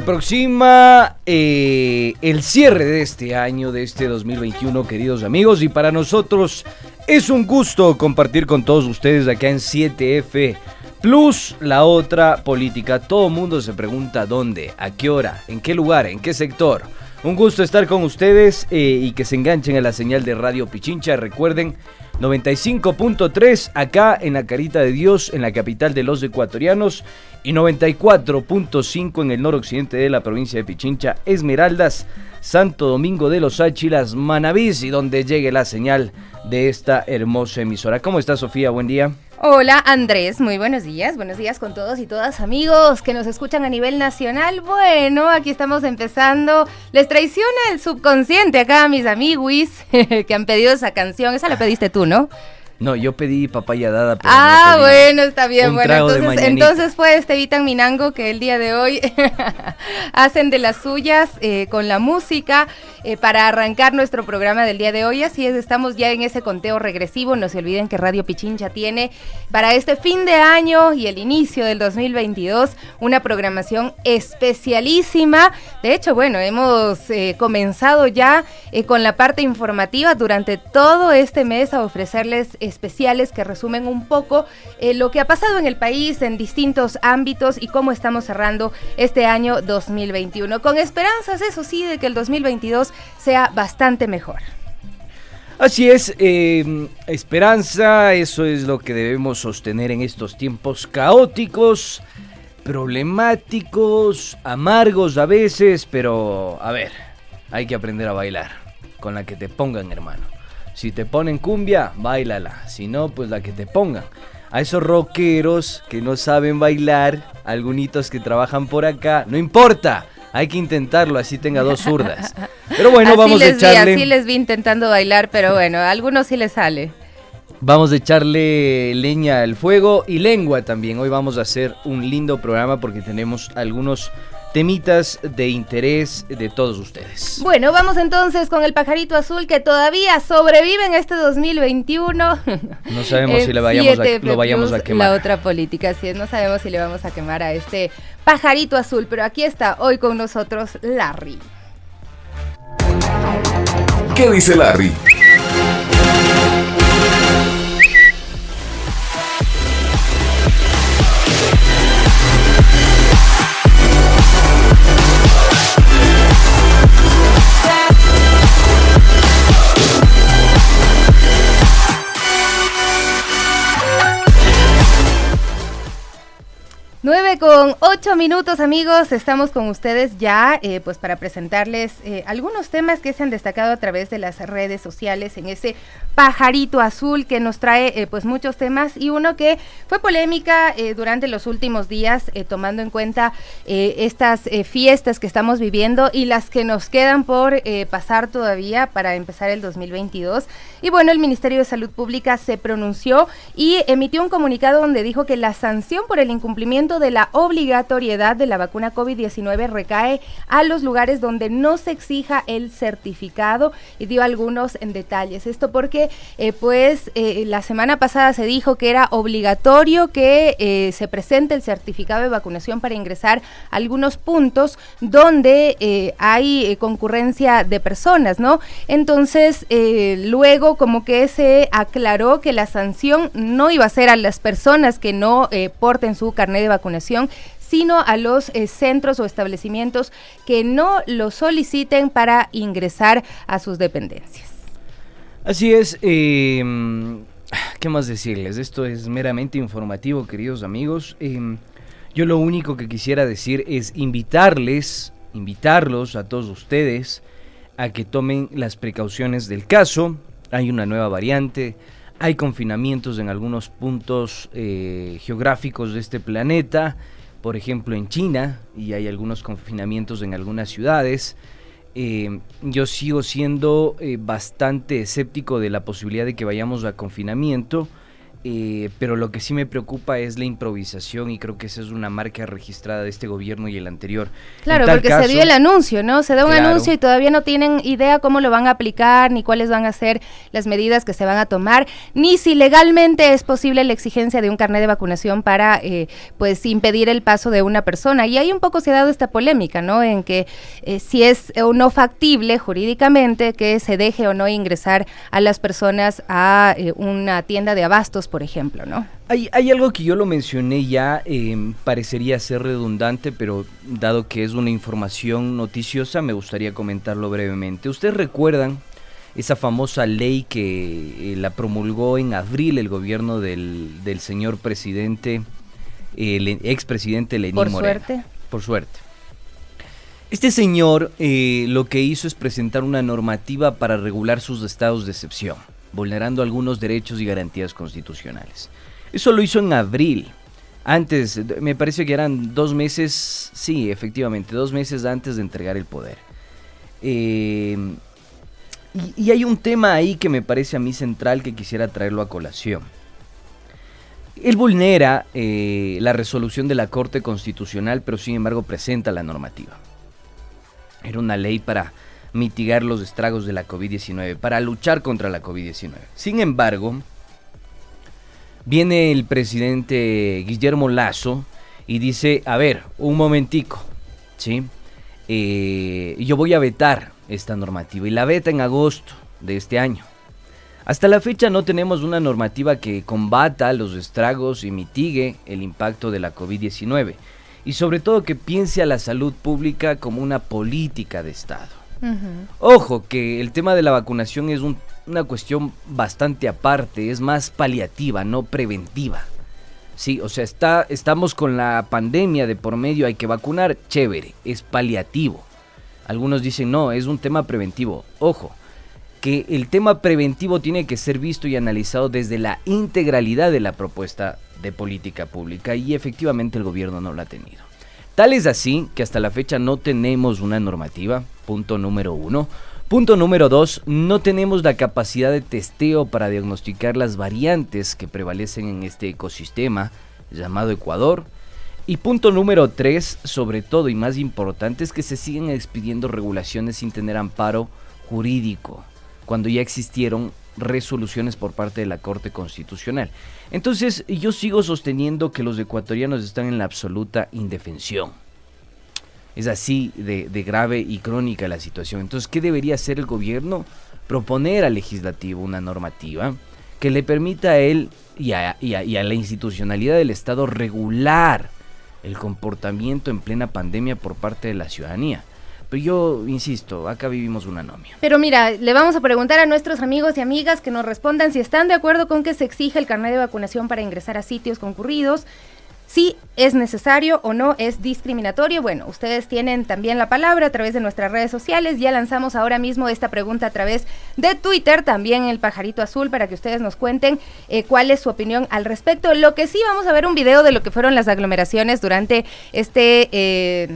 Aproxima el cierre de este año, de este 2021, queridos amigos, y para nosotros es un gusto compartir con todos ustedes acá en 7F Plus, la otra política. Todo el mundo se pregunta dónde, a qué hora, en qué lugar, en qué sector. Un gusto estar con ustedes y que se enganchen a la señal de Radio Pichincha. Recuerden, 95.3 acá en la Carita de Dios, en la capital de los ecuatorianos, y 94.5 en el noroccidente de la provincia de Pichincha, Esmeraldas, Santo Domingo de los Áchilas, Manabís, y donde llegue la señal de esta hermosa emisora. ¿Cómo está, Sofía? Buen día. Hola Andrés, muy buenos días con todos y todas amigos que nos escuchan a nivel nacional. Bueno, aquí estamos empezando. Les traiciona el subconsciente acá a mis amiguis que han pedido esa canción. Esa la pediste tú, ¿no? No, yo pedí papaya dada, pero no pedí bueno, está bien. Bueno, entonces fue Vitan Minango que el día de hoy hacen de las suyas con la música para arrancar nuestro programa del día de hoy. Así es, estamos ya en ese conteo regresivo. No se olviden que Radio Pichincha tiene para este fin de año y el inicio del 2022 una programación especialísima. De hecho, bueno, hemos comenzado ya con la parte informativa durante todo este mes a ofrecerles especiales que resumen un poco lo que ha pasado en el país en distintos ámbitos y cómo estamos cerrando este año 2021. Con esperanzas, eso sí, de que el 2022 sea bastante mejor. Así es, esperanza, eso es lo que debemos sostener en estos tiempos caóticos, problemáticos, amargos a veces, pero a ver, hay que aprender a bailar con la que te pongan, hermano. Si te ponen cumbia, báilala. Si no, pues la que te pongan. A esos rockeros que no saben bailar, algunitos que trabajan por acá, no importa. Hay que intentarlo, así tenga dos zurdas. Pero bueno, así vamos a echarle... Así les vi intentando bailar, pero bueno, a algunos sí les sale. Vamos a echarle leña al fuego y lengua también. Hoy vamos a hacer un lindo programa porque tenemos algunos temitas de interés de todos ustedes. Bueno, vamos entonces con el pajarito azul que todavía sobrevive en este 2021. No sabemos si lo vayamos a quemar. La otra política, así es, no sabemos si le vamos a quemar a este pajarito azul, pero aquí está hoy con nosotros Larry. ¿Qué dice Larry? Con 8 minutos, amigos, estamos con ustedes ya pues para presentarles algunos temas que se han destacado a través de las redes sociales en ese pajarito azul que nos trae pues muchos temas y uno que fue polémica durante los últimos días tomando en cuenta estas fiestas que estamos viviendo y las que nos quedan por pasar todavía para empezar el 2022. Y bueno, el Ministerio de Salud Pública se pronunció y emitió un comunicado donde dijo que la sanción por el incumplimiento de la obligatoriedad de la vacuna COVID-19 recae a los lugares donde no se exija el certificado y dio algunos detalles. Esto porque la semana pasada se dijo que era obligatorio que se presente el certificado de vacunación para ingresar a algunos puntos donde hay concurrencia de personas, ¿no? Entonces, luego como que se aclaró que la sanción no iba a ser a las personas que no porten su carnet de vacunación, sino a los centros o establecimientos que no lo soliciten para ingresar a sus dependencias. Así es, ¿qué más decirles? Esto es meramente informativo, queridos amigos. Yo lo único que quisiera decir es invitarlos a todos ustedes a que tomen las precauciones del caso. Hay una nueva variante, hay confinamientos en algunos puntos geográficos de este planeta, por ejemplo en China, y hay algunos confinamientos en algunas ciudades. Yo sigo siendo bastante escéptico de la posibilidad de que vayamos a confinamiento, pero lo que sí me preocupa es la improvisación y creo que esa es una marca registrada de este gobierno y el anterior. Claro, porque se dio el anuncio, ¿no? Se da un claro, anuncio y todavía no tienen idea cómo lo van a aplicar, ni cuáles van a ser las medidas que se van a tomar, ni si legalmente es posible la exigencia de un carnet de vacunación para, pues, impedir el paso de una persona. Y ahí un poco se ha dado esta polémica, ¿no? En que si es o no factible jurídicamente que se deje o no ingresar a las personas a una tienda de abastos, por ejemplo, ¿no? Hay algo que yo lo mencioné ya, parecería ser redundante, pero dado que es una información noticiosa, me gustaría comentarlo brevemente. ¿Ustedes recuerdan esa famosa ley que la promulgó en abril el gobierno del señor presidente, el expresidente Lenín Moreno? Por suerte. Este señor lo que hizo es presentar una normativa para regular sus estados de excepción, vulnerando algunos derechos y garantías constitucionales. Eso lo hizo en abril. Antes, me parece que eran 2 meses, sí, efectivamente, 2 meses antes de entregar el poder. Y hay un tema ahí que me parece a mí central que quisiera traerlo a colación. Él vulnera la resolución de la Corte Constitucional, pero sin embargo presenta la normativa. Era una ley para mitigar los estragos de la COVID-19, para luchar contra la COVID-19. Sin embargo, viene el presidente Guillermo Lasso y dice, a ver, un momentico, ¿sí? Yo voy a vetar esta normativa, y la veta en agosto de este año. Hasta la fecha no tenemos una normativa que combata los estragos y mitigue el impacto de la COVID-19, y sobre todo que piense a la salud pública como una política de Estado. Uh-huh. Ojo, que el tema de la vacunación es una cuestión bastante aparte, es más paliativa, no preventiva. Sí, o sea, estamos con la pandemia de por medio, hay que vacunar, chévere, es paliativo. Algunos dicen, no, es un tema preventivo. Ojo, que el tema preventivo tiene que ser visto y analizado desde la integralidad de la propuesta de política pública, y efectivamente el gobierno no la ha tenido. Tal es así que hasta la fecha no tenemos una normativa, punto número 1. Punto número 2, no tenemos la capacidad de testeo para diagnosticar las variantes que prevalecen en este ecosistema llamado Ecuador. Y punto número 3, sobre todo y más importante, es que se siguen expidiendo regulaciones sin tener amparo jurídico, cuando ya existieron resoluciones por parte de la Corte Constitucional. Entonces, yo sigo sosteniendo que los ecuatorianos están en la absoluta indefensión. Es así de grave y crónica la situación. Entonces, ¿qué debería hacer el gobierno? Proponer al legislativo una normativa que le permita a él y a la institucionalidad del Estado regular el comportamiento en plena pandemia por parte de la ciudadanía. Pero yo insisto, acá vivimos una anomia. Pero mira, le vamos a preguntar a nuestros amigos y amigas que nos respondan si están de acuerdo con que se exija el carnet de vacunación para ingresar a sitios concurridos, si es necesario o no es discriminatorio. Bueno, ustedes tienen también la palabra a través de nuestras redes sociales. Ya lanzamos ahora mismo esta pregunta a través de Twitter, también el Pajarito Azul, para que ustedes nos cuenten cuál es su opinión al respecto. Lo que sí, vamos a ver un video de lo que fueron las aglomeraciones durante este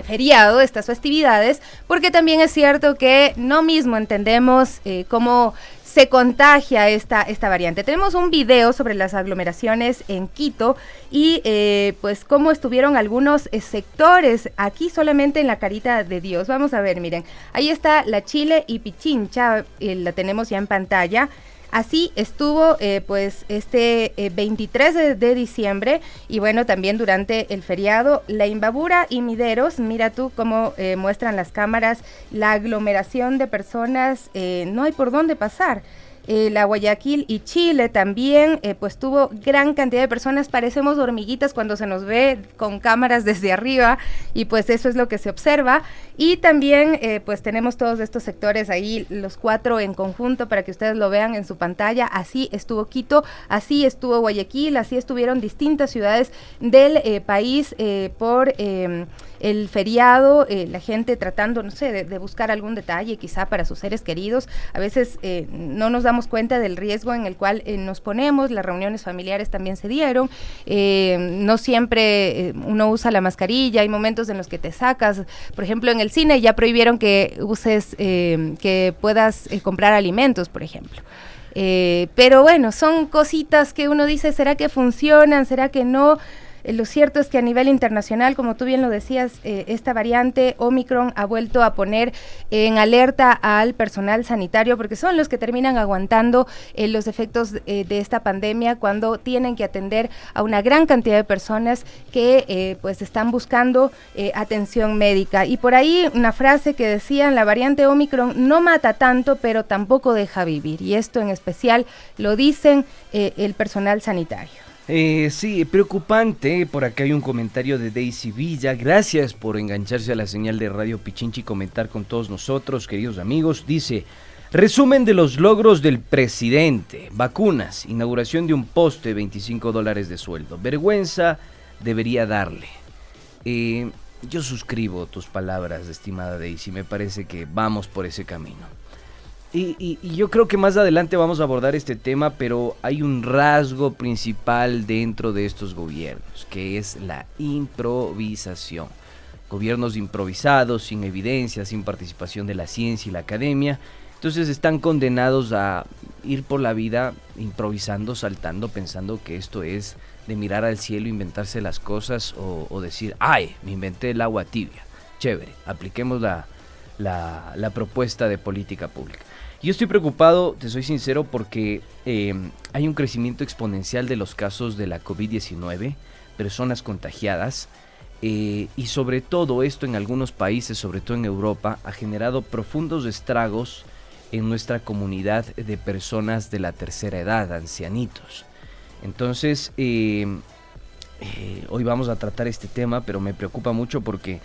feriado, estas festividades, porque también es cierto que no mismo entendemos cómo se contagia esta variante. Tenemos un video sobre las aglomeraciones en Quito y pues cómo estuvieron algunos sectores aquí solamente en la Carita de Dios. Vamos a ver, miren, ahí está la Chile y Pichincha, la tenemos ya en pantalla. Así estuvo pues este 23 de diciembre, y bueno, también durante el feriado, La Imbabura y Mideros. Mira tú cómo muestran las cámaras la aglomeración de personas, no hay por dónde pasar. La Guayaquil y Chile también, pues tuvo gran cantidad de personas. Parecemos hormiguitas cuando se nos ve con cámaras desde arriba, y pues eso es lo que se observa. Y también pues tenemos todos estos sectores ahí, los 4 en conjunto, para que ustedes lo vean en su pantalla. Así estuvo Quito, así estuvo Guayaquil, así estuvieron distintas ciudades del país por el feriado, la gente tratando, no sé, de buscar algún detalle quizá para sus seres queridos. A veces no nos damos cuenta del riesgo en el cual nos ponemos. Las reuniones familiares también se dieron, no siempre uno usa la mascarilla, hay momentos en los que te sacas. Por ejemplo, en el cine ya prohibieron que uses, que puedas comprar alimentos, por ejemplo. Pero bueno, son cositas que uno dice, ¿será que funcionan? ¿Será que no? Lo cierto es que a nivel internacional, como tú bien lo decías, esta variante Omicron ha vuelto a poner en alerta al personal sanitario, porque son los que terminan aguantando los efectos de esta pandemia cuando tienen que atender a una gran cantidad de personas que pues están buscando atención médica. Y por ahí una frase que decían, la variante Omicron no mata tanto, pero tampoco deja vivir. Y esto en especial lo dicen el personal sanitario. Sí, preocupante. Por acá hay un comentario de Daisy Villa. Gracias por engancharse a la señal de Radio Pichincha y comentar con todos nosotros, queridos amigos. Dice, resumen de los logros del presidente. Vacunas, inauguración de un poste, $25 de sueldo. Vergüenza debería darle. Yo suscribo tus palabras, estimada Daisy. Me parece que vamos por ese camino. Y yo creo que más adelante vamos a abordar este tema, pero hay un rasgo principal dentro de estos gobiernos, que es la improvisación. Gobiernos improvisados, sin evidencia, sin participación de la ciencia y la academia, entonces están condenados a ir por la vida improvisando, saltando, pensando que esto es de mirar al cielo, inventarse las cosas o decir, ¡ay, me inventé el agua tibia! Chévere, apliquemos la propuesta de política pública. Yo estoy preocupado, te soy sincero, porque hay un crecimiento exponencial de los casos de la COVID-19, personas contagiadas, y sobre todo esto en algunos países, sobre todo en Europa, ha generado profundos estragos en nuestra comunidad de personas de la tercera edad, ancianitos. Entonces, hoy vamos a tratar este tema, pero me preocupa mucho porque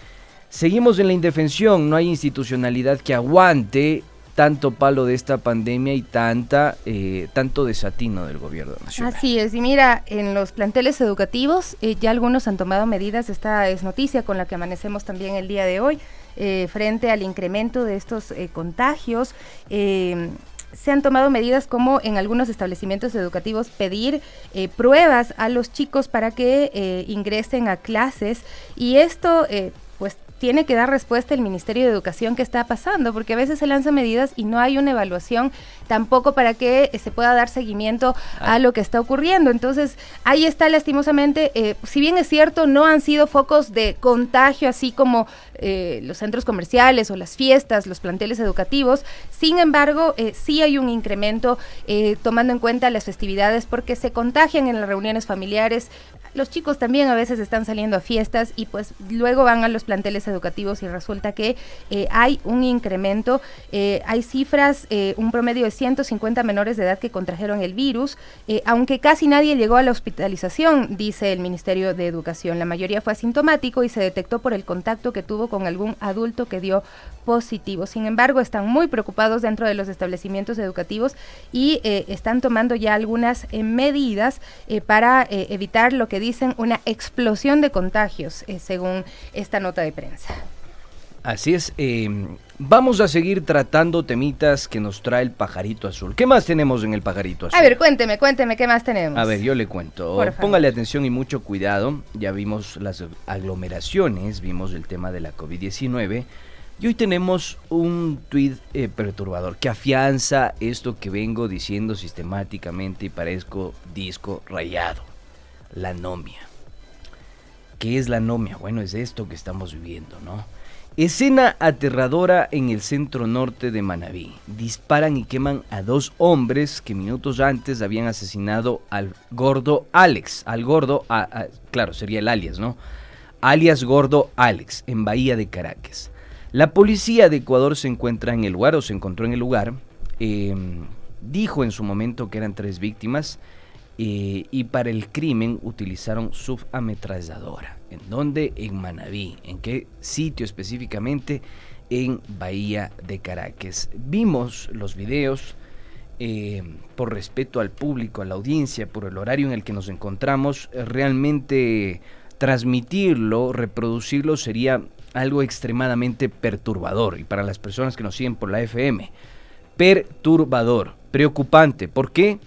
seguimos en la indefensión, no hay institucionalidad que aguante tanto palo de esta pandemia y tanto desatino del gobierno nacional. Así es, y mira, en los planteles educativos ya algunos han tomado medidas, esta es noticia con la que amanecemos también el día de hoy, frente al incremento de estos contagios. Se han tomado medidas como en algunos establecimientos educativos pedir pruebas a los chicos para que ingresen a clases, y esto pues tiene que dar respuesta el Ministerio de Educación. ¿Qué está pasando? Porque a veces se lanzan medidas y no hay una evaluación tampoco para que se pueda dar seguimiento a lo que está ocurriendo. Entonces, ahí está lastimosamente, si bien es cierto, no han sido focos de contagio, así como los centros comerciales o las fiestas, los planteles educativos. Sin embargo, sí hay un incremento tomando en cuenta las festividades, porque se contagian en las reuniones familiares. Los chicos también a veces están saliendo a fiestas y pues luego van a los planteles educativos y resulta que hay un incremento. Hay cifras, un promedio de 150 menores de edad que contrajeron el virus, aunque casi nadie llegó a la hospitalización, dice el Ministerio de Educación. La mayoría fue asintomático y se detectó por el contacto que tuvo con algún adulto que dio positivo. Sin embargo, están muy preocupados dentro de los establecimientos educativos y están tomando ya algunas medidas para evitar lo que dicen una explosión de contagios, según esta nota de prensa. Así es, vamos a seguir tratando temitas que nos trae el Pajarito Azul. ¿Qué más tenemos en el Pajarito Azul? A ver, cuénteme, ¿qué más tenemos? A ver, yo le cuento. Póngale atención y mucho cuidado. Ya vimos las aglomeraciones, vimos el tema de la COVID-19 y hoy tenemos un tuit perturbador que afianza esto que vengo diciendo sistemáticamente y parezco disco rayado. La anomia. ¿Qué es la anomia? Bueno, es esto que estamos viviendo, ¿no? Escena aterradora en el centro norte de Manabí. Disparan y queman a 2 hombres que minutos antes habían asesinado al gordo Alex. Claro, sería el alias, ¿no? Alias Gordo Alex, en Bahía de Caracas. La policía de Ecuador se encontró en el lugar. Dijo en su momento que eran 3 víctimas. Y para el crimen utilizaron subametralladora. ¿En dónde? En Manabí. ¿En qué sitio específicamente? En Bahía de Caracas. Vimos los videos, por respeto al público, a la audiencia, por el horario en el que nos encontramos, realmente transmitirlo, reproducirlo sería algo extremadamente perturbador. Y para las personas que nos siguen por la FM, perturbador, preocupante. ¿Por qué?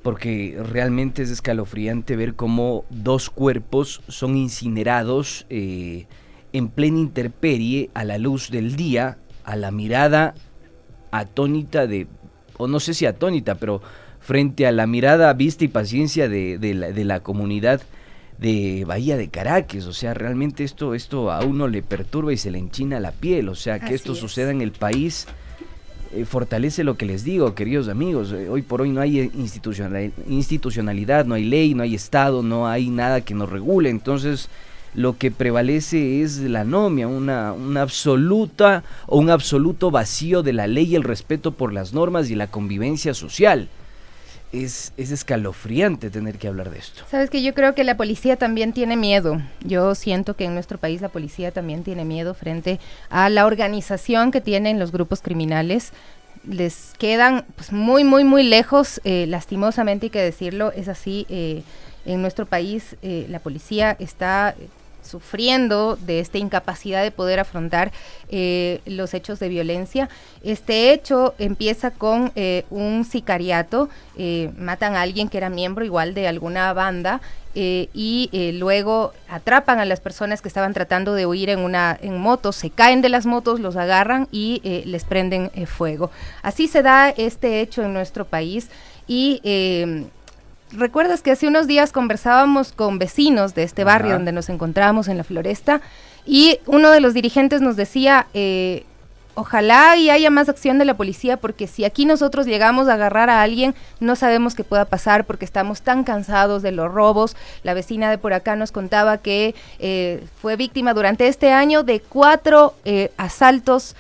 Porque realmente es escalofriante ver cómo 2 cuerpos son incinerados en plena intemperie, a la luz del día, a la mirada atónita de o no sé si atónita, pero frente a la mirada, vista y paciencia de la comunidad de Bahía de Caracas. O sea, realmente esto a uno le perturba y se le enchina la piel. O sea, que Así esto es. suceda en el país fortalece lo que les digo, queridos amigos. Hoy por hoy no hay institucionalidad, no hay ley, no hay Estado, no hay nada que nos regule. Entonces, lo que prevalece es la anomia, una absoluta o un absoluto vacío de la ley y el respeto por las normas y la convivencia social. Es escalofriante tener que hablar de esto. Sabes que yo creo que la policía también tiene miedo. Yo siento que en nuestro país la policía también tiene miedo frente a la organización que tienen los grupos criminales. Les quedan pues, muy, muy, muy lejos. Lastimosamente hay que decirlo, es así. En nuestro país la policía está sufriendo de esta incapacidad de poder afrontar los hechos de violencia. Este hecho empieza con un sicariato, matan a alguien que era miembro igual de alguna banda y luego atrapan a las personas que estaban tratando de huir en motos, se caen de las motos, los agarran y les prenden fuego. Así se da este hecho en nuestro país y ¿recuerdas que hace unos días conversábamos con vecinos de este barrio donde nos encontramos en la Floresta? Y uno de los dirigentes nos decía, ojalá y haya más acción de la policía, porque si aquí nosotros llegamos a agarrar a alguien, no sabemos qué pueda pasar porque estamos tan cansados de los robos. La vecina de por acá nos contaba que fue víctima durante este año de 4 asaltos,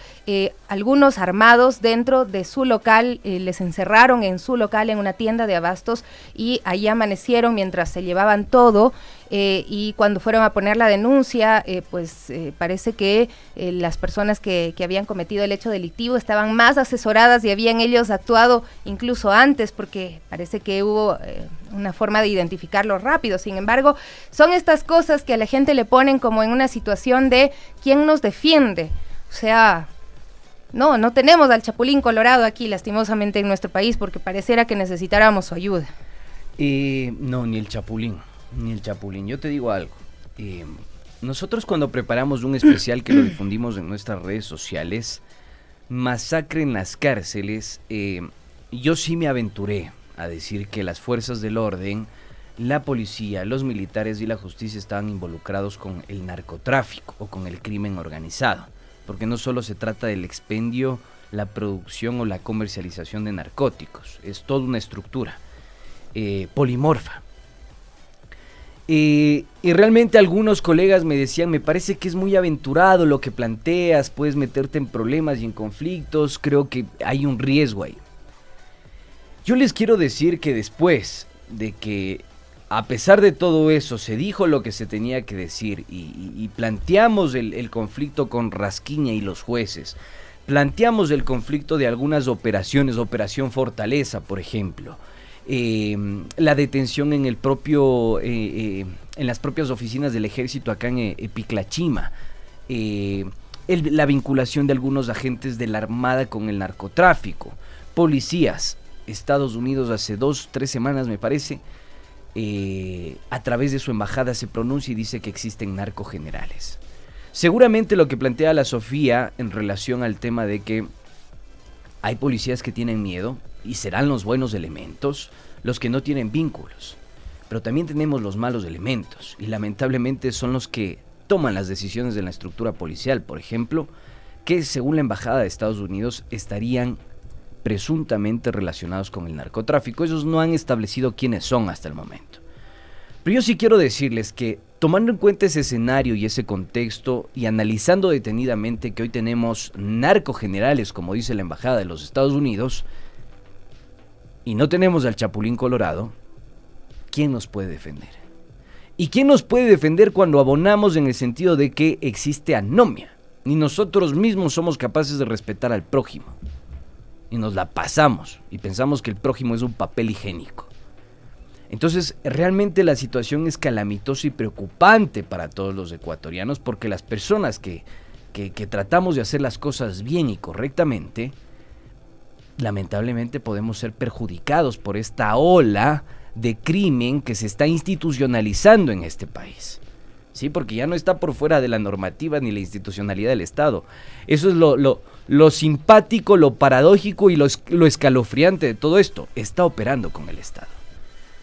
algunos armados dentro de su local. Les encerraron en su local en una tienda de abastos y ahí amanecieron mientras se llevaban todo. Y cuando fueron a poner la denuncia, parece que las personas que habían cometido el hecho delictivo estaban más asesoradas y habían ellos actuado incluso antes, porque parece que hubo una forma de identificarlo rápido. Sin embargo, son estas cosas que a la gente le ponen como en una situación de ¿quién nos defiende? O sea, no tenemos al Chapulín Colorado aquí lastimosamente en nuestro país porque pareciera que necesitáramos su ayuda. No, ni el Chapulín. Yo te digo algo. Nosotros cuando preparamos un especial que lo difundimos en nuestras redes sociales, Masacre en las cárceles, yo sí me aventuré a decir que las fuerzas del orden, la policía, los militares y la justicia estaban involucrados con el narcotráfico o con el crimen organizado. Porque no solo se trata del expendio, la producción o la comercialización de narcóticos, es toda una estructura polimorfa. Y realmente algunos colegas me decían, me parece que es muy aventurado lo que planteas, puedes meterte en problemas y en conflictos, creo que hay un riesgo ahí. Yo les quiero decir que después de que, a pesar de todo eso, se dijo lo que se tenía que decir y planteamos el conflicto con Rasquiña y los jueces, planteamos el conflicto de algunas operaciones, Operación Fortaleza, por ejemplo, la detención en el propio en las propias oficinas del ejército acá en Piclachima, la vinculación de algunos agentes de la Armada con el narcotráfico, policías, Estados Unidos hace 2-3 semanas me parece, a través de su embajada se pronuncia y dice que existen narcogenerales. Seguramente lo que plantea la Sofía en relación al tema de que hay policías que tienen miedo y serán los buenos elementos, los que no tienen vínculos. Pero también tenemos los malos elementos y lamentablemente son los que toman las decisiones de la estructura policial, por ejemplo, que según la embajada de Estados Unidos estarían presuntamente relacionados con el narcotráfico. Ellos no han establecido quiénes son hasta el momento. Pero yo sí quiero decirles que tomando en cuenta ese escenario y ese contexto y analizando detenidamente que hoy tenemos narcogenerales, como dice la embajada de los Estados Unidos, y no tenemos al Chapulín Colorado, ¿quién nos puede defender? ¿Y quién nos puede defender cuando abonamos en el sentido de que existe anomia? Ni nosotros mismos somos capaces de respetar al prójimo. Y nos la pasamos y pensamos que el prójimo es un papel higiénico. Entonces, realmente la situación es calamitosa y preocupante para todos los ecuatorianos porque las personas que tratamos de hacer las cosas bien y correctamente, lamentablemente podemos ser perjudicados por esta ola de crimen que se está institucionalizando en este país. Sí, porque ya no está por fuera de la normativa ni la institucionalidad del Estado. Eso es lo simpático, lo paradójico y lo escalofriante de todo esto. Está operando con el Estado.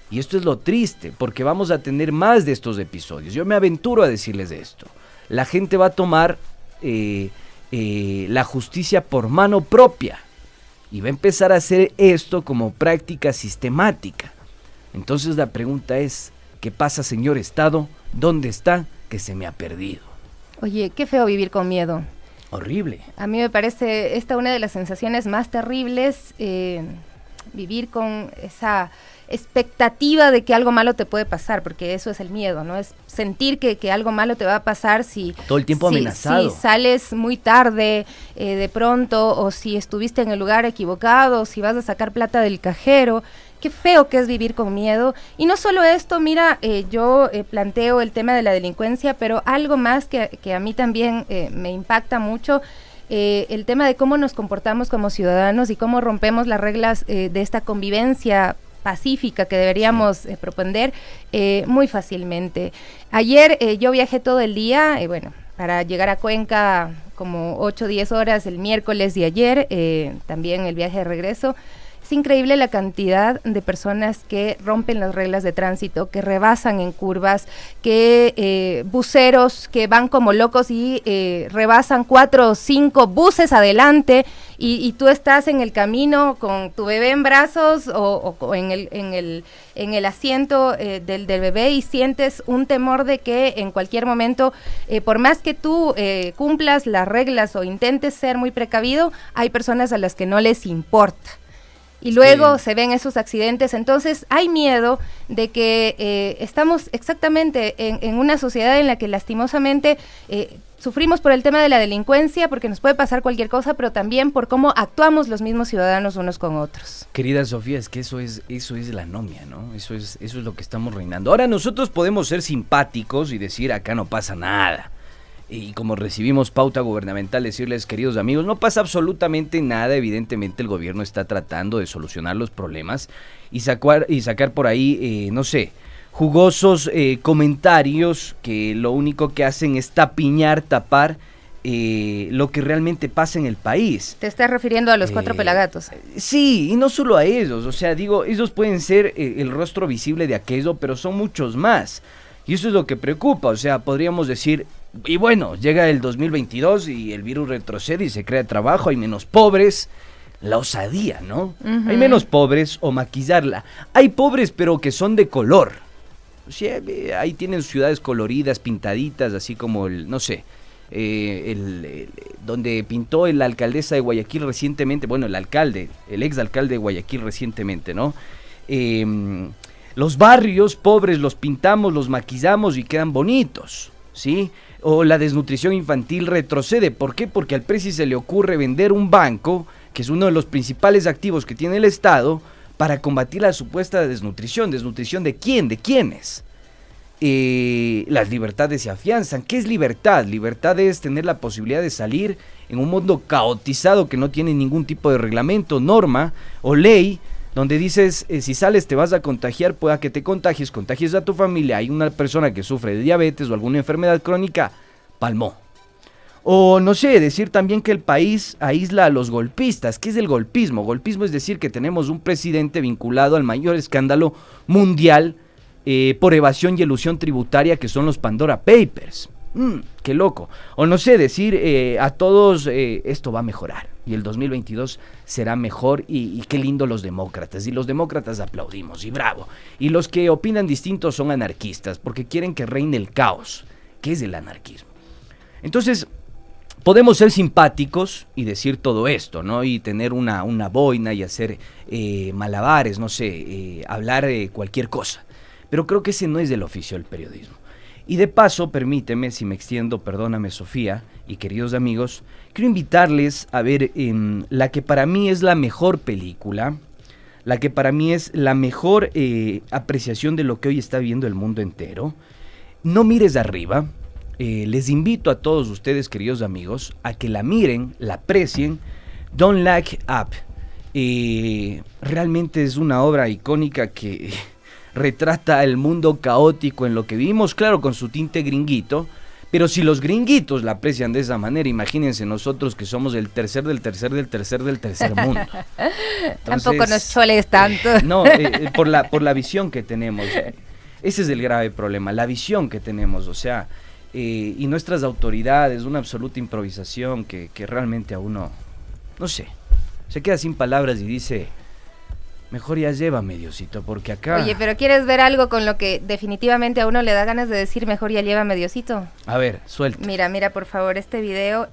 Y esto es lo triste, porque vamos a tener más de estos episodios. Yo me aventuro a decirles de esto. La gente va a tomar la justicia por mano propia y va a empezar a hacer esto como práctica sistemática. Entonces la pregunta es, ¿qué pasa, señor Estado? ¿Dónde está? Que se me ha perdido. Oye, qué feo vivir con miedo. Horrible. A mí me parece esta una de las sensaciones más terribles, vivir con esa expectativa de que algo malo te puede pasar, porque eso es el miedo, ¿no? Es sentir que algo malo te va a pasar si... Todo el tiempo amenazado. Si sales muy tarde, de pronto, o si estuviste en el lugar equivocado, si vas a sacar plata del cajero. Qué feo que es vivir con miedo. Y no solo esto, mira, yo planteo el tema de la delincuencia, pero algo más que a mí también me impacta mucho, el tema de cómo nos comportamos como ciudadanos y cómo rompemos las reglas de esta convivencia pacífica que deberíamos proponer muy fácilmente. Ayer yo viajé todo el día, para llegar a Cuenca como 8 o 10 horas el miércoles de ayer, también el viaje de regreso. Es increíble la cantidad de personas que rompen las reglas de tránsito, que rebasan en curvas, que buceros que van como locos y rebasan 4 o 5 buses adelante y tú estás en el camino con tu bebé en brazos o en el asiento del bebé y sientes un temor de que en cualquier momento, por más que tú cumplas las reglas o intentes ser muy precavido, hay personas a las que no les importa. Y luego se ven esos accidentes, entonces hay miedo de que estamos exactamente en una sociedad en la que lastimosamente sufrimos por el tema de la delincuencia, porque nos puede pasar cualquier cosa, pero también por cómo actuamos los mismos ciudadanos unos con otros. Querida Sofía, es que eso es la anomia, ¿no? Eso es lo que estamos reinando. Ahora nosotros podemos ser simpáticos y decir acá no pasa nada. Y como recibimos pauta gubernamental, decirles, queridos amigos, no pasa absolutamente nada. Evidentemente el gobierno está tratando de solucionar los problemas y sacar por ahí, jugosos comentarios que lo único que hacen es tapar lo que realmente pasa en el país. ¿Te estás refiriendo a los 4 pelagatos? Sí, y no solo a ellos, o sea, digo, ellos pueden ser el rostro visible de aquello, pero son muchos más. Y eso es lo que preocupa, o sea, podríamos decir... Y bueno, llega el 2022 y el virus retrocede y se crea trabajo, hay menos pobres, la osadía, ¿no? Uh-huh. Hay menos pobres o maquillarla. Hay pobres pero que son de color. O sea, ahí tienen ciudades coloridas, pintaditas, así como donde pintó la alcaldesa de Guayaquil recientemente, bueno, el exalcalde de Guayaquil recientemente, ¿no? Los barrios pobres los pintamos, los maquillamos y quedan bonitos, ¿sí? O la desnutrición infantil retrocede. ¿Por qué? Porque al presi se le ocurre vender un banco, que es uno de los principales activos que tiene el Estado, para combatir la supuesta desnutrición. ¿Desnutrición de quién? ¿De quiénes? Las libertades se afianzan. ¿Qué es libertad? Libertad es tener la posibilidad de salir en un mundo caotizado que no tiene ningún tipo de reglamento, norma o ley, donde dices, si sales te vas a contagiar, pueda que te contagies a tu familia, hay una persona que sufre de diabetes o alguna enfermedad crónica, palmó. O no sé, decir también que el país aísla a los golpistas. ¿Qué es el golpismo? Golpismo es decir que tenemos un presidente vinculado al mayor escándalo mundial por evasión y elusión tributaria, que son los Pandora Papers. Qué loco. O no sé, decir a todos esto va a mejorar y el 2022 será mejor y qué lindo los demócratas. Y los demócratas aplaudimos y bravo. Y los que opinan distinto son anarquistas porque quieren que reine el caos. ¿Qué es el anarquismo? Entonces, podemos ser simpáticos y decir todo esto, ¿no? Y tener una boina y hacer malabares, no sé, hablar cualquier cosa. Pero creo que ese no es el oficio del periodismo. Y de paso, permíteme, si me extiendo, perdóname Sofía y queridos amigos, quiero invitarles a ver la que para mí es la mejor película, la que para mí es la mejor apreciación de lo que hoy está viviendo el mundo entero. No mires arriba, les invito a todos ustedes, queridos amigos, a que la miren, la aprecien, Don't Look Up. Realmente es una obra icónica que... retrata el mundo caótico en lo que vivimos, claro, con su tinte gringuito, pero si los gringuitos la aprecian de esa manera, imagínense nosotros que somos el tercer mundo. Entonces, tampoco nos choles tanto. No, por la visión que tenemos. Ese es el grave problema, la visión que tenemos, o sea, y nuestras autoridades, una absoluta improvisación que realmente a uno, no sé, se queda sin palabras y dice, mejor ya llévame, Diosito, porque acá... Oye, pero ¿quieres ver algo con lo que definitivamente a uno le da ganas de decir, mejor ya llévame, Diosito? A ver, suelta. Mira, por favor, este video.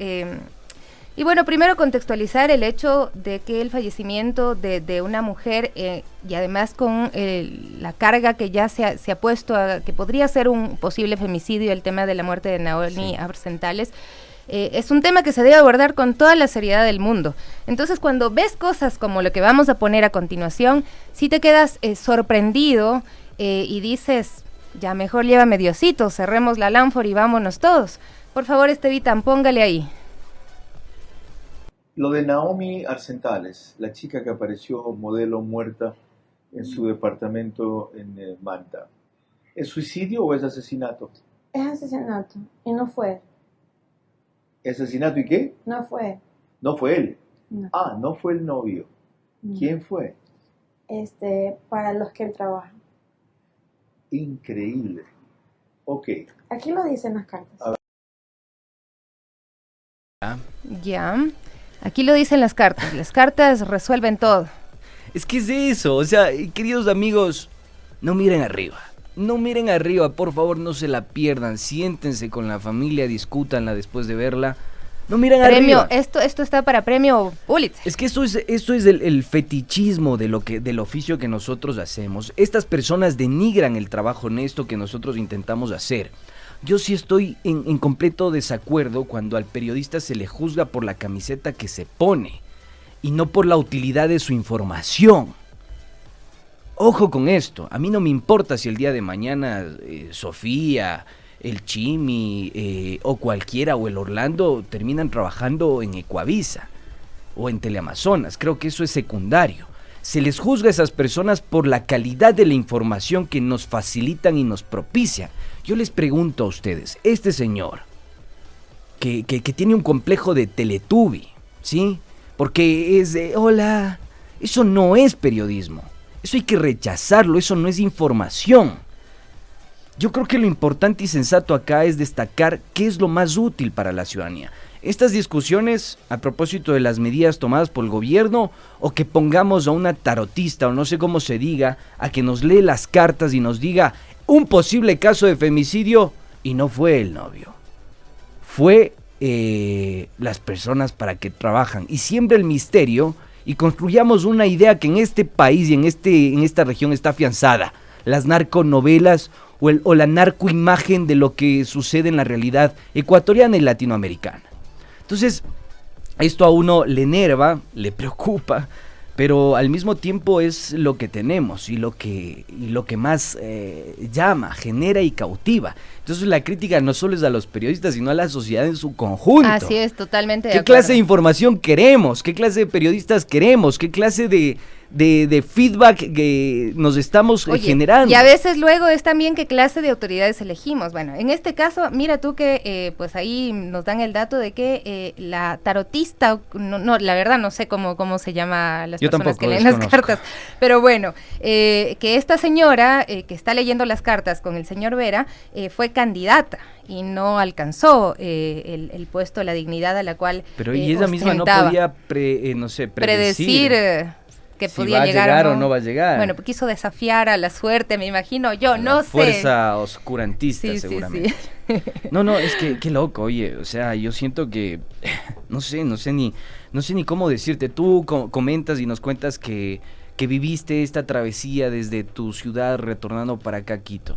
Y bueno, primero contextualizar el hecho de que el fallecimiento de una mujer, y además con la carga que ya se ha puesto, que podría ser un posible femicidio, el tema de la muerte de Naomi Arsentales, es un tema que se debe abordar con toda la seriedad del mundo. Entonces, cuando ves cosas como lo que vamos a poner a continuación, sí te quedas sorprendido y dices, ya mejor llévame, Diosito, cerremos la lámpara y vámonos todos. Por favor, Estevitan, póngale ahí. Lo de Naomi Arsentales, la chica que apareció modelo muerta en su departamento en Manta, ¿es suicidio o es asesinato? Es asesinato y no fue. ¿Es asesinato y qué? No fue. No fue él. No. Ah, no fue el novio. No. ¿Quién fue? Para los que él trabaja. Increíble. Ok. Aquí lo dicen las cartas. Ya, aquí lo dicen las cartas resuelven todo. Es que es eso, o sea, queridos amigos, no miren arriba, por favor, no se la pierdan, siéntense con la familia, discútanla después de verla, no miren arriba. Esto está para premio Pulitzer. Es que esto es el fetichismo del oficio que nosotros hacemos. Estas personas denigran el trabajo honesto que nosotros intentamos hacer. Yo sí estoy en completo desacuerdo cuando al periodista se le juzga por la camiseta que se pone y no por la utilidad de su información. Ojo con esto, a mí no me importa si el día de mañana Sofía, el Chimi o cualquiera o el Orlando terminan trabajando en Ecuavisa o en Teleamazonas, creo que eso es secundario. Se les juzga a esas personas por la calidad de la información que nos facilitan y nos propician. Yo les pregunto a ustedes, este señor que tiene un complejo de Teletubby, ¿sí? Porque es de, hola, eso no es periodismo, eso hay que rechazarlo, eso no es información. Yo creo que lo importante y sensato acá es destacar qué es lo más útil para la ciudadanía. Estas discusiones a propósito de las medidas tomadas por el gobierno o que pongamos a una tarotista o no sé cómo se diga a que nos lee las cartas y nos diga un posible caso de femicidio y no fue el novio, fue las personas para que trabajan y siempre el misterio y construyamos una idea que en este país y en esta región está afianzada, las narconovelas o la narcoimagen de lo que sucede en la realidad ecuatoriana y latinoamericana. Entonces, esto a uno le enerva, le preocupa, pero al mismo tiempo es lo que tenemos y lo que más llama, genera y cautiva. Entonces la crítica no solo es a los periodistas, sino a la sociedad en su conjunto. Así es, totalmente de ¿Qué acuerdo. clase de información queremos? ¿Qué clase de periodistas queremos? ¿Qué clase de feedback que nos estamos generando? Y a veces luego es también qué clase de autoridades elegimos. Bueno, en este caso, mira tú que pues ahí nos dan el dato de que la tarotista, no, la verdad no sé cómo se llama las personas que leen las cartas, pero bueno, que esta señora que está leyendo las cartas con el señor Vera fue candidata y no alcanzó el puesto, la dignidad a la cual pero y ella misma no podía predecir que si podía va a llegar o no va a llegar. Bueno, quiso desafiar a la suerte, me imagino, yo no sé. Fuerza oscurantista, sí, seguramente. Sí. No, es que qué loco, oye, o sea, yo siento que no sé ni cómo decirte. Tú comentas y nos cuentas que viviste esta travesía desde tu ciudad retornando para acá a Quito.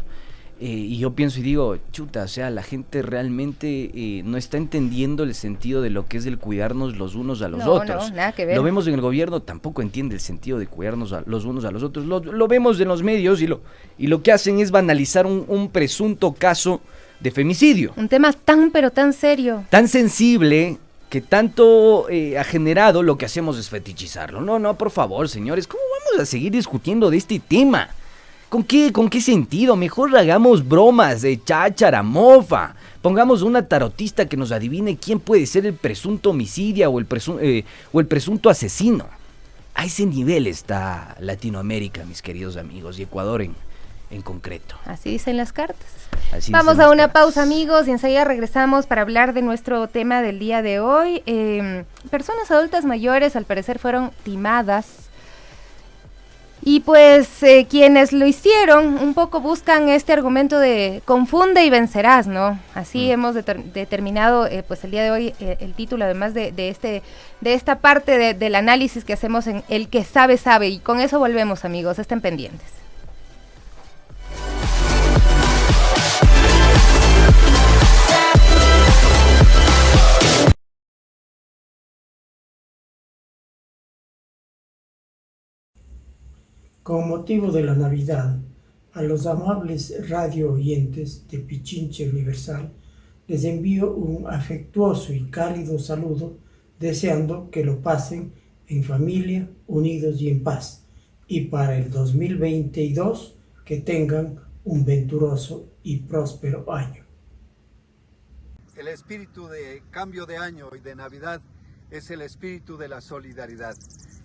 Y yo pienso y digo, chuta, o sea, la gente realmente no está entendiendo el sentido de lo que es el cuidarnos los unos a los otros. No, nada que ver. Lo vemos en el gobierno, tampoco entiende el sentido de cuidarnos los unos a los otros. Lo vemos en los medios y lo que hacen es banalizar un presunto caso de femicidio. Un tema tan pero tan serio. Tan sensible que tanto ha generado, lo que hacemos es fetichizarlo. No, por favor, señores, ¿cómo vamos a seguir discutiendo de este tema? ¿Con qué sentido? Mejor hagamos bromas de cháchara, mofa. Pongamos una tarotista que nos adivine quién puede ser el presunto homicida o el presunto asesino. A ese nivel está Latinoamérica, mis queridos amigos, y Ecuador en concreto. Así dicen las cartas. Así Vamos dicen a las una cartas. pausa, amigos, y enseguida regresamos para hablar de nuestro tema del día de hoy. Personas adultas mayores, al parecer, fueron timadas. Y pues quienes lo hicieron un poco buscan este argumento de confunde y vencerás, ¿no? Así hemos determinado pues el día de hoy el título, además de esta parte del análisis que hacemos en El que sabe, sabe. Y con eso volvemos, amigos, estén pendientes. Con motivo de la Navidad, a los amables radio oyentes de Pichincha Universal les envío un afectuoso y cálido saludo, deseando que lo pasen en familia, unidos y en paz, y para el 2022 que tengan un venturoso y próspero año. El espíritu de cambio de año y de Navidad es el espíritu de la solidaridad.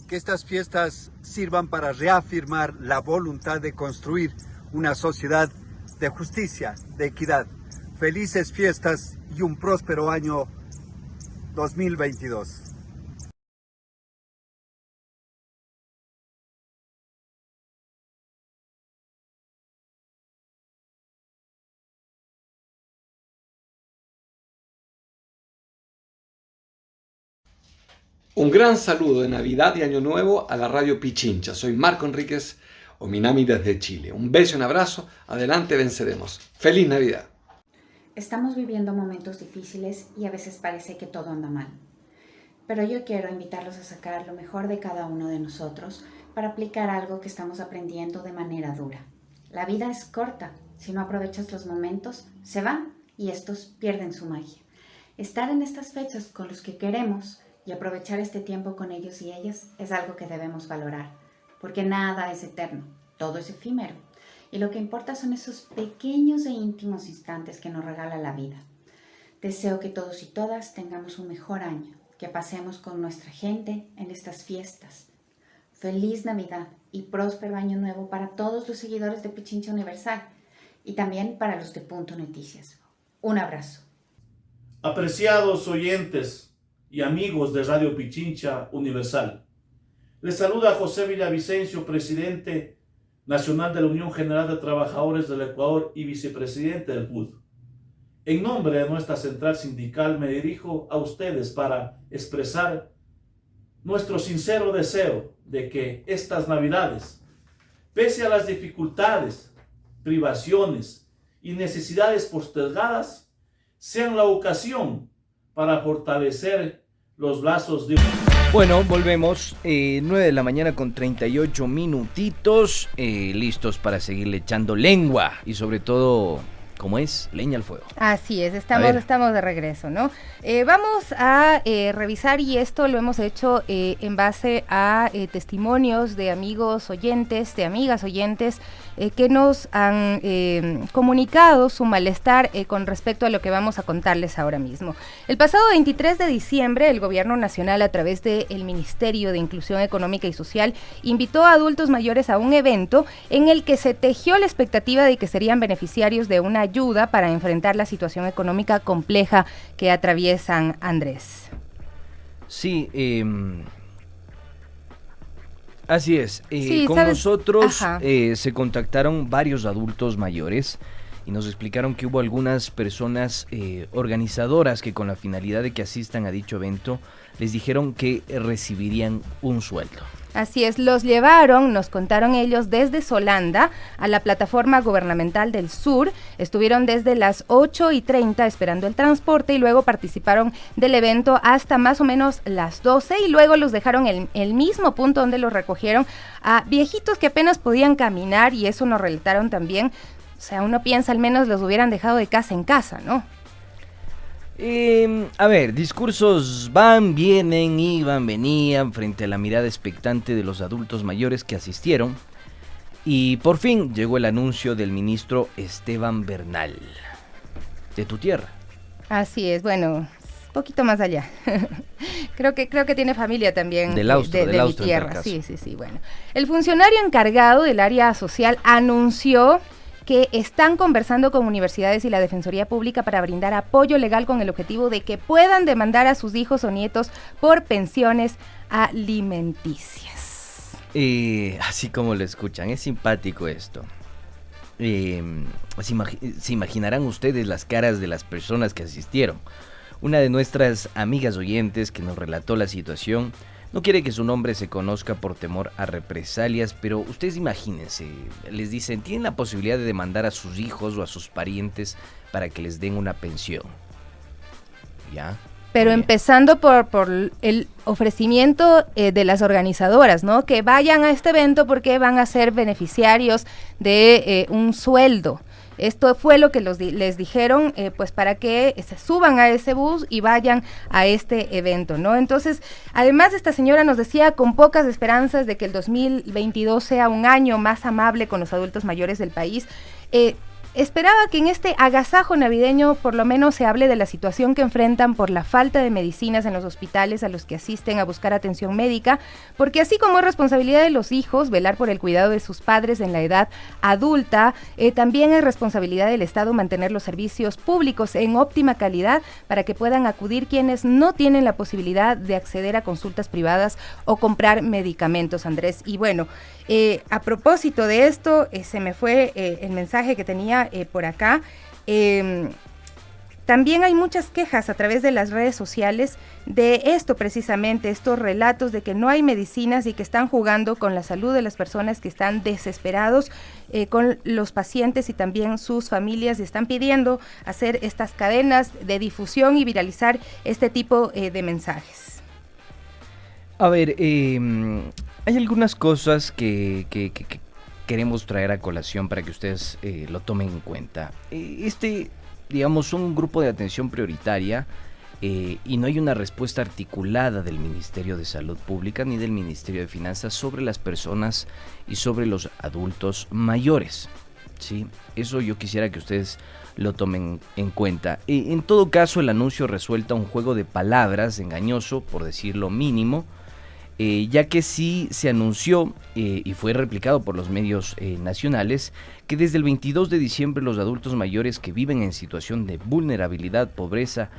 Que estas fiestas sirvan para reafirmar la voluntad de construir una sociedad de justicia, de equidad. Felices fiestas y un próspero año 2022. Un gran saludo de Navidad y Año Nuevo a la radio Pichincha. Soy Marco Enríquez Ominami desde Chile. Un beso y un abrazo. Adelante, venceremos. ¡Feliz Navidad! Estamos viviendo momentos difíciles y a veces parece que todo anda mal. Pero yo quiero invitarlos a sacar lo mejor de cada uno de nosotros para aplicar algo que estamos aprendiendo de manera dura. La vida es corta. Si no aprovechas los momentos, se van y estos pierden su magia. Estar en estas fechas con los que queremos y aprovechar este tiempo con ellos y ellas es algo que debemos valorar, porque nada es eterno, todo es efímero, y lo que importa son esos pequeños e íntimos instantes que nos regala la vida. Deseo que todos y todas tengamos un mejor año, que pasemos con nuestra gente en estas fiestas. Feliz Navidad y próspero año nuevo para todos los seguidores de Pichincha Universal y también para los de Punto Noticias. Un abrazo. Apreciados oyentes y amigos de Radio Pichincha Universal, les saluda José Villavicencio, presidente nacional de la Unión General de Trabajadores del Ecuador y vicepresidente del PUD. En nombre de nuestra central sindical me dirijo a ustedes para expresar nuestro sincero deseo de que estas Navidades, pese a las dificultades, privaciones y necesidades postergadas, sean la ocasión para fortalecer los lazos de... Bueno, volvemos, 9 de la mañana con 38 minutitos, listos para seguirle echando lengua y sobre todo, ¿cómo es? Leña al fuego. Así es, estamos de regreso, ¿no? Vamos a revisar, y esto lo hemos hecho en base a testimonios de amigos oyentes, de amigas oyentes, que nos han comunicado su malestar con respecto a lo que vamos a contarles ahora mismo. El pasado 23 de diciembre, el Gobierno Nacional, a través del Ministerio de Inclusión Económica y Social, invitó a adultos mayores a un evento en el que se tejió la expectativa de que serían beneficiarios de una ayuda para enfrentar la situación económica compleja que atraviesan, Andrés. Sí, así es. Sí, con ¿sabes? nosotros se contactaron varios adultos mayores y nos explicaron que hubo algunas personas organizadoras que, con la finalidad de que asistan a dicho evento, les dijeron que recibirían un sueldo. Así es, los llevaron, nos contaron ellos, desde Solanda a la plataforma gubernamental del sur. Estuvieron desde las 8:30 esperando el transporte y luego participaron del evento hasta más o menos las 12 y luego los dejaron en el mismo punto donde los recogieron a viejitos que apenas podían caminar, y eso nos relataron también. O sea, uno piensa al menos los hubieran dejado de casa en casa, ¿no? A ver, discursos van, vienen, iban, venían frente a la mirada expectante de los adultos mayores que asistieron. Y por fin llegó el anuncio del ministro Esteban Bernal, de tu tierra. Así es, bueno, un poquito más allá. creo que tiene familia también del Austro, de mi tierra. Sí, bueno. El funcionario encargado del área social anunció que están conversando con universidades y la Defensoría Pública para brindar apoyo legal con el objetivo de que puedan demandar a sus hijos o nietos por pensiones alimenticias. Así como lo escuchan, es simpático esto. Se imaginarán ustedes las caras de las personas que asistieron. Una de nuestras amigas oyentes que nos relató la situación no quiere que su nombre se conozca por temor a represalias, pero ustedes imagínense, les dicen, tienen la posibilidad de demandar a sus hijos o a sus parientes para que les den una pensión. ¿Ya? Pero empezando por el ofrecimiento de las organizadoras, ¿no? Que vayan a este evento porque van a ser beneficiarios de un sueldo. Esto fue lo que les dijeron, pues para que se suban a ese bus y vayan a este evento, ¿no? Entonces, además esta señora nos decía con pocas esperanzas de que el 2022 sea un año más amable con los adultos mayores del país. Esperaba que en este agasajo navideño por lo menos se hable de la situación que enfrentan por la falta de medicinas en los hospitales a los que asisten a buscar atención médica, porque así como es responsabilidad de los hijos velar por el cuidado de sus padres en la edad adulta, también es responsabilidad del Estado mantener los servicios públicos en óptima calidad para que puedan acudir quienes no tienen la posibilidad de acceder a consultas privadas o comprar medicamentos, Andrés. Y bueno, a propósito de esto, se me fue el mensaje que tenía por acá. También hay muchas quejas a través de las redes sociales de esto precisamente, estos relatos de que no hay medicinas y que están jugando con la salud de las personas que están desesperados, con los pacientes y también sus familias, y están pidiendo hacer estas cadenas de difusión y viralizar este tipo de mensajes. A ver, hay algunas cosas que queremos traer a colación para que ustedes lo tomen en cuenta. Digamos, son un grupo de atención prioritaria y no hay una respuesta articulada del Ministerio de Salud Pública ni del Ministerio de Finanzas sobre las personas y sobre los adultos mayores, ¿sí? Eso yo quisiera que ustedes lo tomen en cuenta. En todo caso, el anuncio resuelta un juego de palabras engañoso, por decir lo mínimo, ya que sí se anunció y fue replicado por los medios nacionales que desde el 22 de diciembre los adultos mayores que viven en situación de vulnerabilidad, pobreza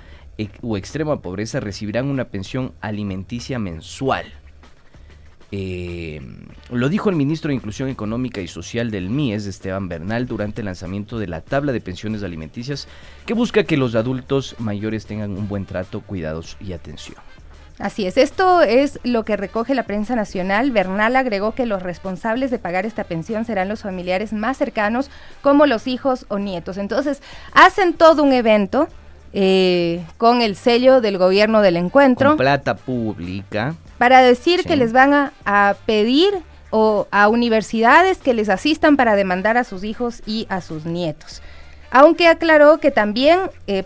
o extrema pobreza recibirán una pensión alimenticia mensual. Lo dijo el ministro de Inclusión Económica y Social del MIES, Esteban Bernal, durante el lanzamiento de la tabla de pensiones alimenticias que busca que los adultos mayores tengan un buen trato, cuidados y atención. Así es, esto es lo que recoge la prensa nacional. Bernal agregó que los responsables de pagar esta pensión serán los familiares más cercanos, como los hijos o nietos. Entonces, hacen todo un evento con el sello del gobierno del encuentro. Con plata pública. Para decir que les van a pedir o a universidades que les asistan para demandar a sus hijos y a sus nietos. Aunque aclaró que también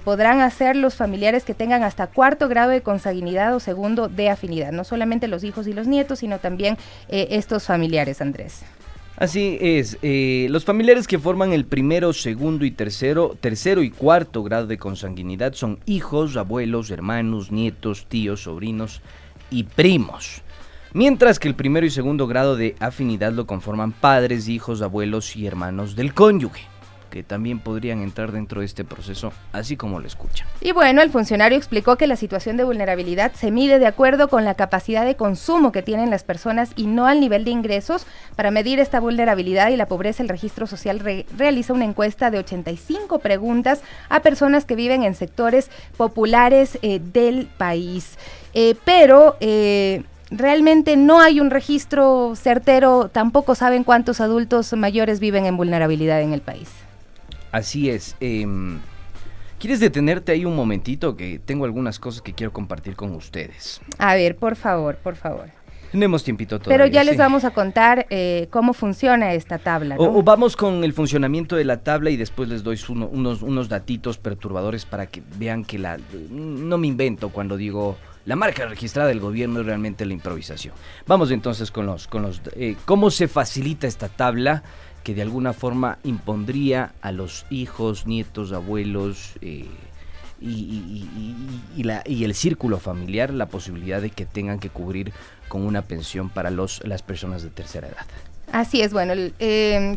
podrán hacer los familiares que tengan hasta 4º grado de consanguinidad o 2º de afinidad, no solamente los hijos y los nietos, sino también estos familiares, Andrés. Así es, los familiares que forman el 1º, 2º y 3º y 4º grado de consanguinidad son hijos, abuelos, hermanos, nietos, tíos, sobrinos y primos. Mientras que el 1º y 2º grado de afinidad lo conforman padres, hijos, abuelos y hermanos del cónyuge, que también podrían entrar dentro de este proceso, así como lo escuchan. Y bueno, el funcionario explicó que la situación de vulnerabilidad se mide de acuerdo con la capacidad de consumo que tienen las personas y no al nivel de ingresos. Para medir esta vulnerabilidad y la pobreza, el Registro Social realiza una encuesta de 85 preguntas a personas que viven en sectores populares del país. Pero realmente no hay un registro certero, tampoco saben cuántos adultos mayores viven en vulnerabilidad en el país. Así es. ¿Quieres detenerte ahí un momentito? Que tengo algunas cosas que quiero compartir con ustedes. A ver, por favor. Tenemos tiempito todavía. Pero ya les vamos a contar cómo funciona esta tabla, ¿no? O vamos con el funcionamiento de la tabla y después les doy unos datitos perturbadores para que vean que no me invento cuando digo La marca registrada del gobierno es realmente la improvisación. Vamos entonces con los cómo se facilita esta tabla que de alguna forma impondría a los hijos, nietos, abuelos y el círculo familiar la posibilidad de que tengan que cubrir con una pensión para las personas de tercera edad. Así es, bueno,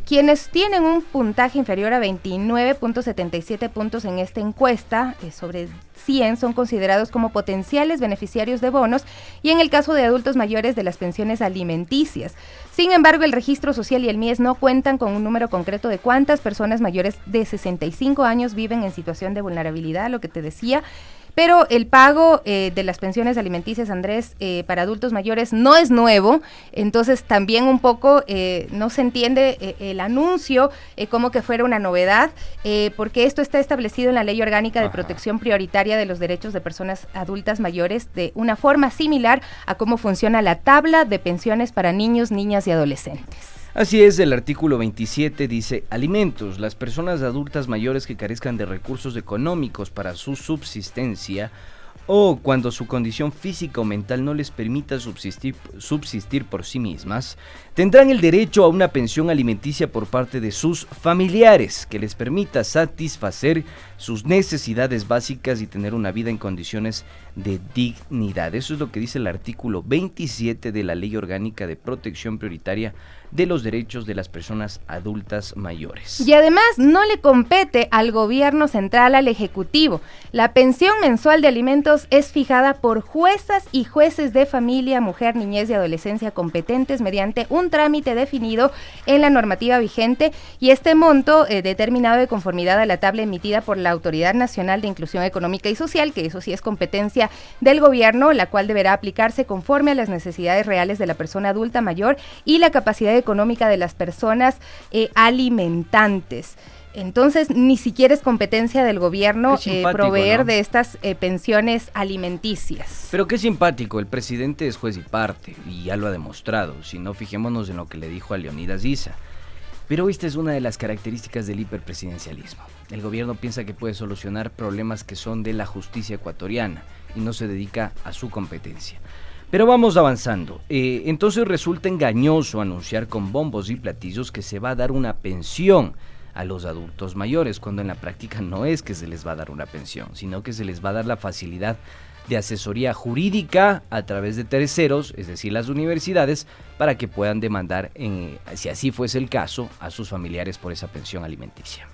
quienes tienen un puntaje inferior a 29.77 puntos en esta encuesta, sobre 100 son considerados como potenciales beneficiarios de bonos y en el caso de adultos mayores de las pensiones alimenticias. Sin embargo, el Registro Social y el MIES no cuentan con un número concreto de cuántas personas mayores de 65 años viven en situación de vulnerabilidad, lo que te decía. Pero el pago de las pensiones alimenticias, Andrés, para adultos mayores no es nuevo, entonces también un poco no se entiende el anuncio como que fuera una novedad, porque esto está establecido en la Ley Orgánica de Protección Prioritaria de los Derechos de Personas Adultas Mayores de una forma similar a cómo funciona la tabla de pensiones para niños, niñas y adolescentes. Así es, el artículo 27 dice: alimentos. Las personas adultas mayores que carezcan de recursos económicos para su subsistencia o cuando su condición física o mental no les permita subsistir por sí mismas, tendrán el derecho a una pensión alimenticia por parte de sus familiares que les permita satisfacer sus necesidades básicas y tener una vida en condiciones de dignidad. Eso es lo que dice el artículo 27 de la Ley Orgánica de Protección Prioritaria de los Derechos de las Personas Adultas Mayores. Y además no le compete al gobierno central, al Ejecutivo. La pensión mensual de alimentos es fijada por juezas y jueces de familia, mujer, niñez y adolescencia competentes mediante un trámite definido en la normativa vigente, y este monto determinado de conformidad a la tabla emitida por la Autoridad Nacional de Inclusión Económica y Social, que eso sí es competencia del gobierno, la cual deberá aplicarse conforme a las necesidades reales de la persona adulta mayor y la capacidad económica de las personas alimentantes. Entonces, ni siquiera es competencia del gobierno proveer, ¿no?, de estas pensiones alimenticias. Pero qué simpático, el presidente es juez y parte, y ya lo ha demostrado. Si no, fijémonos en lo que le dijo a Leonidas Issa. Pero esta es una de las características del hiperpresidencialismo. El gobierno piensa que puede solucionar problemas que son de la justicia ecuatoriana y no se dedica a su competencia. Pero vamos avanzando. Entonces resulta engañoso anunciar con bombos y platillos que se va a dar una pensión a los adultos mayores, cuando en la práctica no es que se les va a dar una pensión, sino que se les va a dar la facilidad de asesoría jurídica a través de terceros, es decir, las universidades, para que puedan demandar, si así fuese el caso, a sus familiares por esa pensión alimenticia.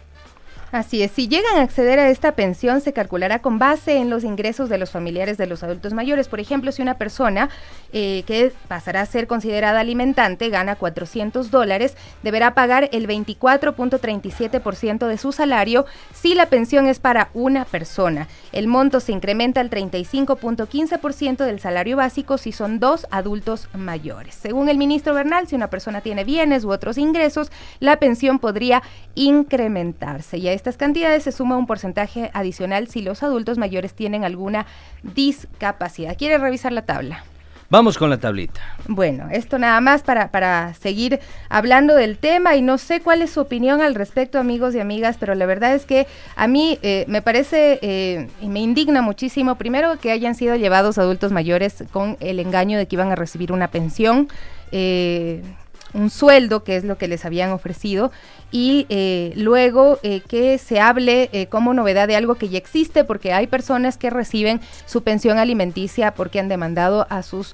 Así es, si llegan a acceder a esta pensión se calculará con base en los ingresos de los familiares de los adultos mayores. Por ejemplo, si una persona que pasará a ser considerada alimentante gana $400, deberá pagar el 24.37% de su salario si la pensión es para una persona. El monto se incrementa al 35.15% del salario básico si son 2 adultos mayores. Según el ministro Bernal, si una persona tiene bienes u otros ingresos, la pensión podría incrementarse. Y a estas cantidades se suma un porcentaje adicional si los adultos mayores tienen alguna discapacidad. ¿Quiere revisar la tabla? Vamos con la tablita. Bueno, esto nada más para seguir hablando del tema, y no sé cuál es su opinión al respecto, amigos y amigas, pero la verdad es que a mí me parece y me indigna muchísimo, primero, que hayan sido llevados adultos mayores con el engaño de que iban a recibir una pensión, un sueldo, que es lo que les habían ofrecido, y luego que se hable como novedad de algo que ya existe, porque hay personas que reciben su pensión alimenticia porque han demandado a sus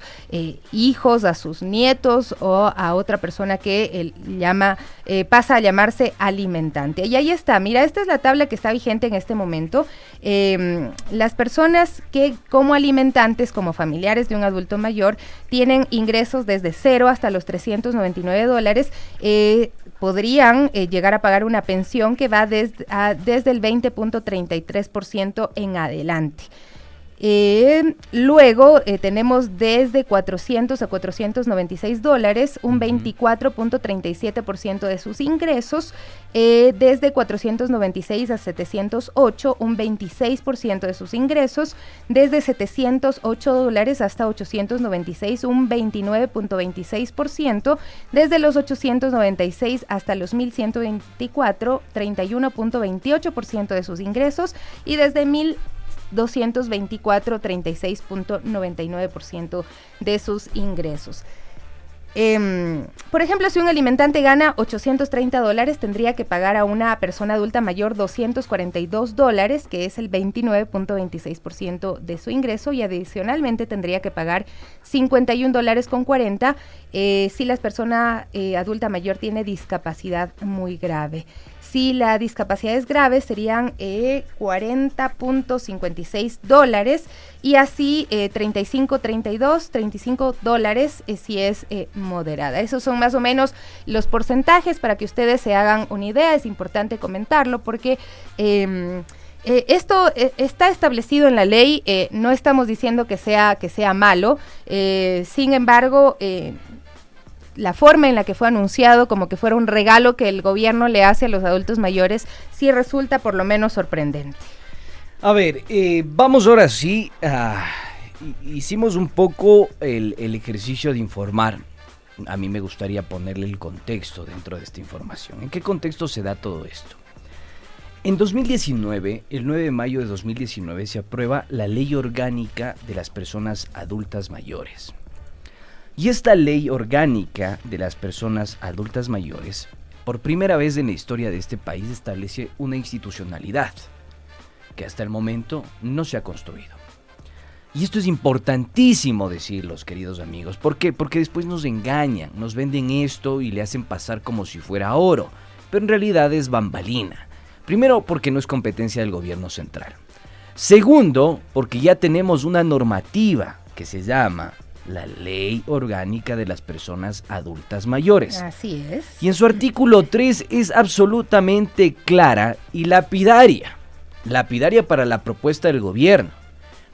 hijos, a sus nietos o a otra persona que pasa a llamarse alimentante. Y ahí está, mira, esta es la tabla que está vigente en este momento. Las personas que como alimentantes, como familiares de un adulto mayor, tienen ingresos desde 0 hasta los $399, podrían llegar a pagar una pensión que va desde el 20.33% en adelante. Luego tenemos desde $400 a $496, un 24.37% de sus ingresos, desde $496 a $708, un 26% de sus ingresos, desde $708 hasta $896, un 29.26%, desde los $896 hasta los $1,124, 31.28% de sus ingresos, y desde 224, 36.99% de sus ingresos. Por ejemplo, si un alimentante gana $830, tendría que pagar a una persona adulta mayor $242, que es el 29.26% de su ingreso, y adicionalmente tendría que pagar $51.40 si la persona adulta mayor tiene discapacidad muy grave. Si la discapacidad es grave, serían $40.56 y así $35 si es moderada. Esos son más o menos los porcentajes para que ustedes se hagan una idea. Es importante comentarlo porque esto está establecido en la ley, no estamos diciendo que sea malo, sin embargo, la forma en la que fue anunciado, como que fuera un regalo que el gobierno le hace a los adultos mayores, sí resulta por lo menos sorprendente. A ver, vamos ahora sí, hicimos un poco el ejercicio de informar. A mí me gustaría ponerle el contexto dentro de esta información. ¿En qué contexto se da todo esto? En 2019, el 9 de mayo de 2019, se aprueba la Ley Orgánica de las Personas Adultas Mayores. Y esta Ley Orgánica de las Personas Adultas Mayores, por primera vez en la historia de este país, establece una institucionalidad que hasta el momento no se ha construido. Y esto es importantísimo decirlo, queridos amigos. ¿Por qué? Porque después nos engañan, nos venden esto y le hacen pasar como si fuera oro, pero en realidad es bambalina. Primero, porque no es competencia del gobierno central. Segundo, porque ya tenemos una normativa que se llama la Ley Orgánica de las Personas Adultas Mayores. Así es. Y en su artículo 3 es absolutamente clara y lapidaria. Lapidaria para la propuesta del gobierno,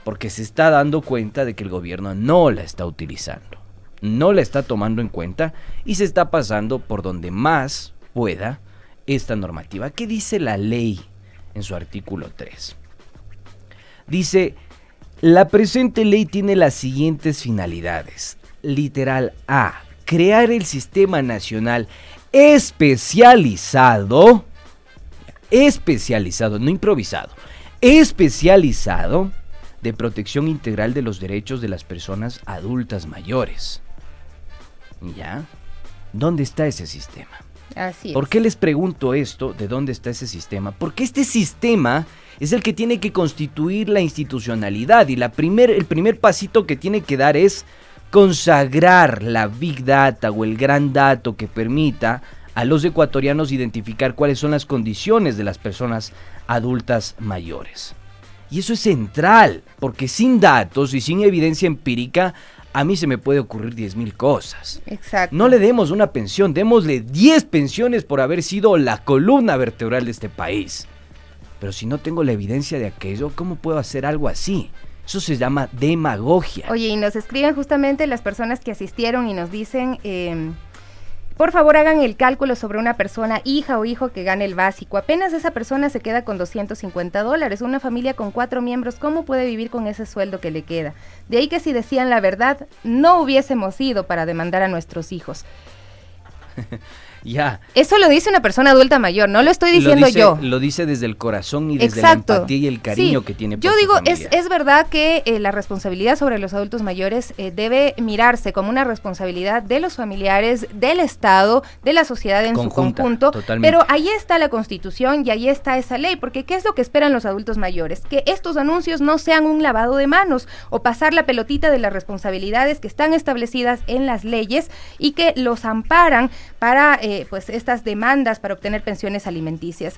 porque se está dando cuenta de que el gobierno no la está utilizando, no la está tomando en cuenta y se está pasando por donde más pueda esta normativa. ¿Qué dice la ley en su artículo 3? Dice: la presente ley tiene las siguientes finalidades. Literal A: crear el Sistema Nacional especializado, no improvisado, especializado de protección integral de los derechos de las personas adultas mayores. ¿Ya? ¿Dónde está ese sistema? Así es. ¿Por qué les pregunto esto? ¿De dónde está ese sistema? Porque este sistema es el que tiene que constituir la institucionalidad, y el primer pasito que tiene que dar es consagrar la Big Data o el gran dato que permita a los ecuatorianos identificar cuáles son las condiciones de las personas adultas mayores. Y eso es central, porque sin datos y sin evidencia empírica, a mí se me puede ocurrir 10,000 cosas. Exacto. No le demos una pensión, démosle 10 pensiones por haber sido la columna vertebral de este país. Pero si no tengo la evidencia de aquello, ¿cómo puedo hacer algo así? Eso se llama demagogia. Oye, y nos escriben justamente las personas que asistieron y nos dicen, por favor hagan el cálculo sobre una persona, hija o hijo que gane el básico. Apenas esa persona se queda con $250. Una familia con 4 miembros, ¿cómo puede vivir con ese sueldo que le queda? De ahí que si decían la verdad, no hubiésemos ido para demandar a nuestros hijos. Ya. Eso lo dice una persona adulta mayor, no lo estoy diciendo yo. Lo dice desde el corazón y desde Exacto. la empatía y el cariño que tiene por yo su digo, familia. es verdad que la responsabilidad sobre los adultos mayores debe mirarse como una responsabilidad de los familiares, del Estado, de la sociedad en su conjunto, totalmente. Pero ahí está la Constitución y ahí está esa ley, porque ¿qué es lo que esperan los adultos mayores? Que estos anuncios no sean un lavado de manos o pasar la pelotita de las responsabilidades que están establecidas en las leyes y que los amparan para pues estas demandas para obtener pensiones alimenticias.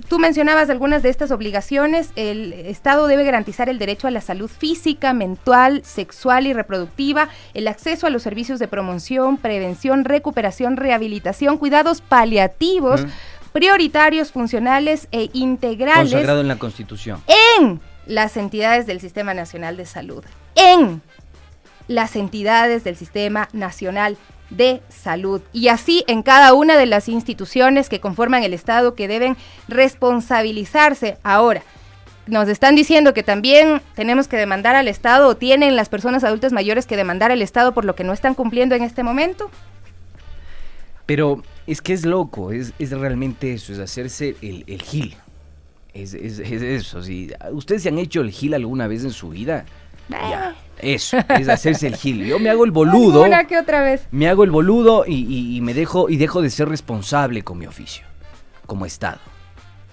Tú mencionabas algunas de estas obligaciones. El Estado debe garantizar el derecho a la salud física, mental, sexual y reproductiva, el acceso a los servicios de promoción, prevención, recuperación, rehabilitación, cuidados paliativos, prioritarios, funcionales e integrales. Consagrado en la Constitución. En las entidades del Sistema Nacional de Salud. En las entidades del Sistema Nacional de Salud. Y así en cada una de las instituciones que conforman el Estado, que deben responsabilizarse. Ahora, nos están diciendo que también tenemos que demandar al Estado, o tienen las personas adultas mayores que demandar al Estado por lo que no están cumpliendo en este momento. Pero es que es loco, es realmente eso, es hacerse el gil. Es eso, sí. ¿Ustedes se han hecho el gil alguna vez en su vida? Ya, eso, es hacerse el gil. Yo me hago el boludo. Una que otra vez. Me hago el boludo y dejo de ser responsable con mi oficio, como Estado.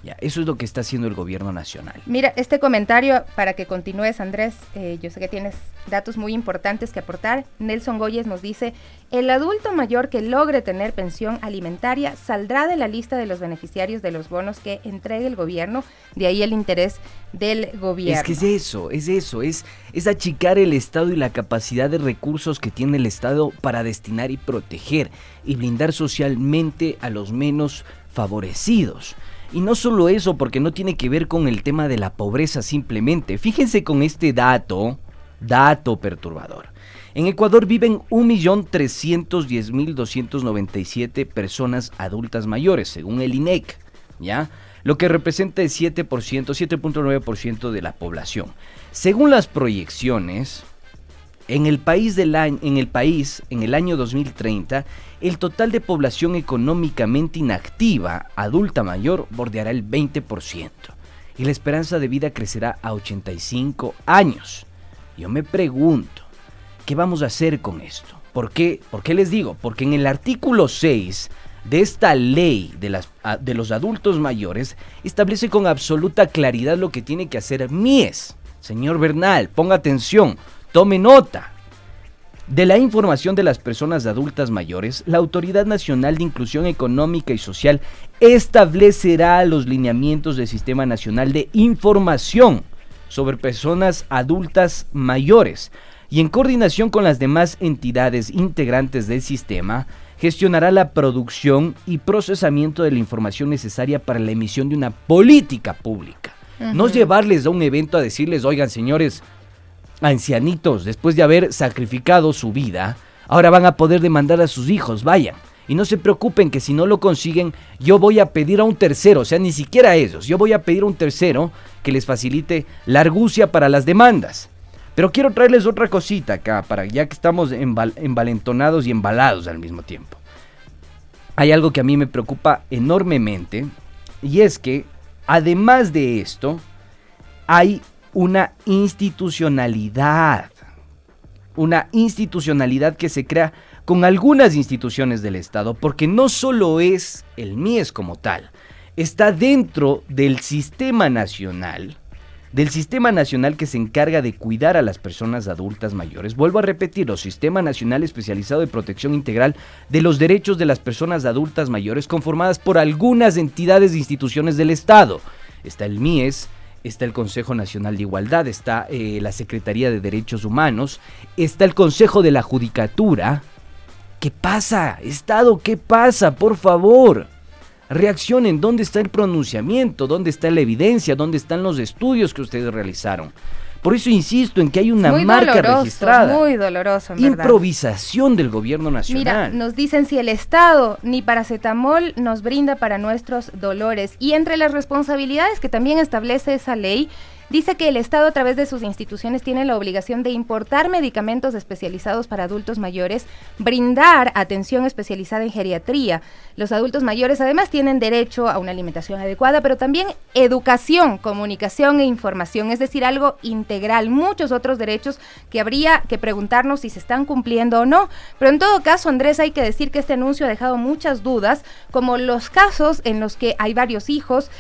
Ya, eso es lo que está haciendo el gobierno nacional. Mira, este comentario, para que continúes, Andrés, yo sé que tienes datos muy importantes que aportar. Nelson Goyes nos dice, el adulto mayor que logre tener pensión alimentaria saldrá de la lista de los beneficiarios de los bonos que entregue el gobierno, de ahí el interés del gobierno. Es que es achicar el Estado y la capacidad de recursos que tiene el Estado para destinar y proteger y blindar socialmente a los menos favorecidos. Y no solo eso, porque no tiene que ver con el tema de la pobreza simplemente. Fíjense con este dato perturbador. En Ecuador viven 1.310.297 personas adultas mayores, según el INEC, ¿ya? Lo que representa el 7.9% de la población. Según las proyecciones, en el año 2030, el total de población económicamente inactiva, adulta mayor, bordeará el 20%. Y la esperanza de vida crecerá a 85 años. Yo me pregunto, ¿qué vamos a hacer con esto? ¿Por qué les digo? Porque en el artículo 6 de esta ley de los adultos mayores, establece con absoluta claridad lo que tiene que hacer MIES. Señor Bernal, ponga atención. Tome nota. De la información de las personas adultas mayores, la Autoridad Nacional de Inclusión Económica y Social establecerá los lineamientos del Sistema Nacional de Información sobre Personas Adultas Mayores y en coordinación con las demás entidades integrantes del sistema, gestionará la producción y procesamiento de la información necesaria para la emisión de una política pública. No es llevarles a un evento a decirles, oigan señores, ancianitos, después de haber sacrificado su vida, ahora van a poder demandar a sus hijos, vayan. Y no se preocupen que si no lo consiguen, yo voy a pedir a un tercero, o sea, ni siquiera a ellos, yo voy a pedir a un tercero que les facilite la argucia para las demandas. Pero quiero traerles otra cosita acá, ya que estamos envalentonados y embalados al mismo tiempo. Hay algo que a mí me preocupa enormemente, y es que, además de esto, hay una institucionalidad que se crea con algunas instituciones del Estado, porque no solo es el MIES como tal, está dentro del sistema nacional que se encarga de cuidar a las personas adultas mayores. Vuelvo a repetirlo, Sistema Nacional Especializado de Protección Integral de los Derechos de las Personas Adultas Mayores, conformadas por algunas entidades e instituciones del Estado. Está el MIES, está el Consejo Nacional de Igualdad, está la Secretaría de Derechos Humanos, está el Consejo de la Judicatura. ¿Qué pasa, Estado? ¿Qué pasa? Por favor, reaccionen. ¿Dónde está el pronunciamiento? ¿Dónde está la evidencia? ¿Dónde están los estudios que ustedes realizaron? Por eso insisto en que hay una marca registrada. Muy doloroso, en verdad. Improvisación del gobierno nacional. Mira, nos dicen si el Estado ni paracetamol nos brinda para nuestros dolores. Y entre las responsabilidades que también establece esa ley, dice que el Estado a través de sus instituciones tiene la obligación de importar medicamentos especializados para adultos mayores, brindar atención especializada en geriatría. Los adultos mayores además tienen derecho a una alimentación adecuada, pero también educación, comunicación e información, es decir, algo integral, muchos otros derechos que habría que preguntarnos si se están cumpliendo o no. Pero en todo caso, Andrés, hay que decir que este anuncio ha dejado muchas dudas, como los casos en los que hay varios hijos,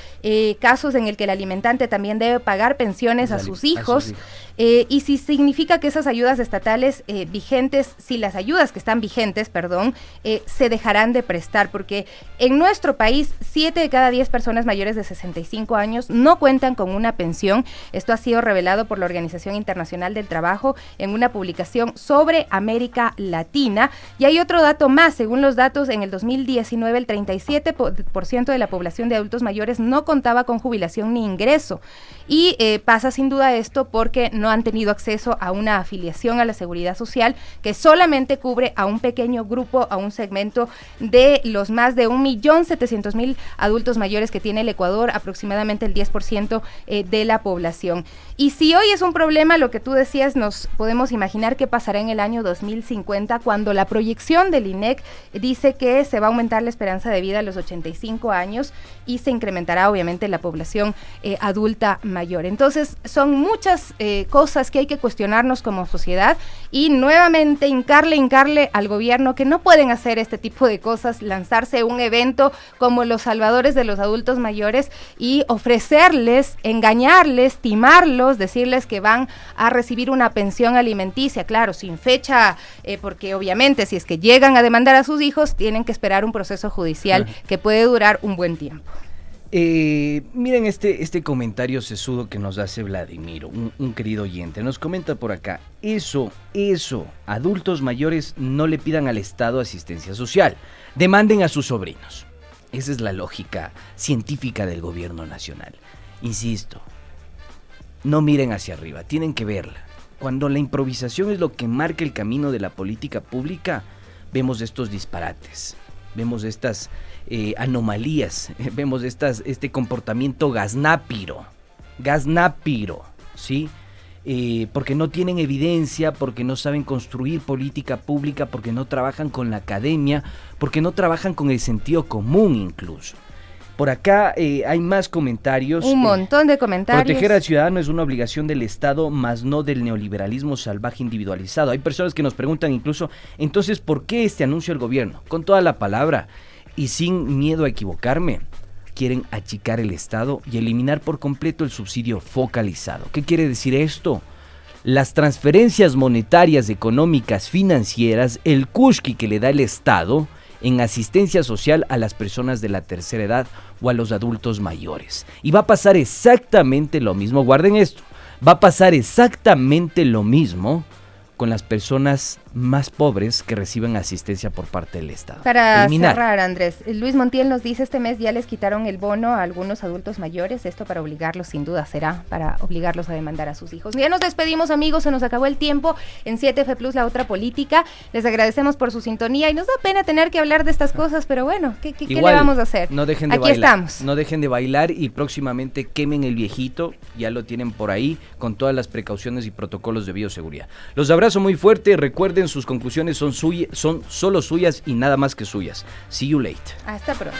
casos en el que el alimentante también debe pagar pensiones a sus hijos, y si significa que esas ayudas estatales vigentes, si las ayudas que están vigentes, se dejarán de prestar, porque en nuestro país 7 de cada 10 personas mayores de 65 años no cuentan con una pensión. Esto ha sido revelado por la Organización Internacional del Trabajo en una publicación sobre América Latina. Y hay otro dato más, según los datos en el 2019, el 37% de la población de adultos mayores no contaba con jubilación ni ingreso. Y pasa sin duda esto porque no han tenido acceso a una afiliación a la seguridad social que solamente cubre a un pequeño grupo, a un segmento de los más de 1.700.000 adultos mayores que tiene el Ecuador, aproximadamente el 10% de la población. Y si hoy es un problema, lo que tú decías, nos podemos imaginar qué pasará en el año 2050, cuando la proyección del INEC dice que se va a aumentar la esperanza de vida a los 85 años y se incrementará obviamente la población adulta mayor. Entonces son muchas cosas que hay que cuestionarnos como sociedad y nuevamente hincarle al gobierno que no pueden hacer este tipo de cosas, lanzarse un evento como los salvadores de los adultos mayores y ofrecerles, engañarles, timarlos, decirles que van a recibir una pensión alimenticia, claro, sin fecha, porque obviamente si es que llegan a demandar a sus hijos, tienen que esperar un proceso judicial que puede durar un buen tiempo. Miren este comentario sesudo que nos hace Vladimir, un querido oyente, nos comenta por acá, eso, adultos mayores no le pidan al Estado asistencia social, demanden a sus sobrinos. Esa es la lógica científica del gobierno nacional. Insisto, no miren hacia arriba, tienen que verla. Cuando la improvisación es lo que marca el camino de la política pública, vemos estos disparates, vemos estas anomalías, vemos este comportamiento gaznápiro, ¿sí? Porque no tienen evidencia, porque no saben construir política pública, porque no trabajan con la academia, porque no trabajan con el sentido común incluso. Por acá hay más comentarios. Un montón de comentarios. Proteger al ciudadano es una obligación del Estado, más no del neoliberalismo salvaje individualizado. Hay personas que nos preguntan incluso, entonces, ¿por qué este anuncio del gobierno? Con toda la palabra y sin miedo a equivocarme, quieren achicar el Estado y eliminar por completo el subsidio focalizado. ¿Qué quiere decir esto? Las transferencias monetarias, económicas, financieras, el cusqui que le da el Estado en asistencia social a las personas de la tercera edad o a los adultos mayores. Y va a pasar exactamente lo mismo, guarden esto, va a pasar exactamente lo mismo con las personas más pobres que reciben asistencia por parte del Estado. Para cerrar, Andrés, Luis Montiel nos dice, este mes ya les quitaron el bono a algunos adultos mayores, esto para obligarlos, sin duda será, para obligarlos a demandar a sus hijos. Ya nos despedimos, amigos, se nos acabó el tiempo en 7F Plus, la otra política, les agradecemos por su sintonía y nos da pena tener que hablar de estas cosas, pero bueno, ¿qué le vamos a hacer? No dejen de Aquí bailar, estamos. No dejen de bailar y próximamente quemen el viejito, ya lo tienen por ahí, con todas las precauciones y protocolos de bioseguridad. Los abrazo muy fuerte, recuerden, sus conclusiones son solo suyas y nada más que suyas. See you later. Hasta pronto.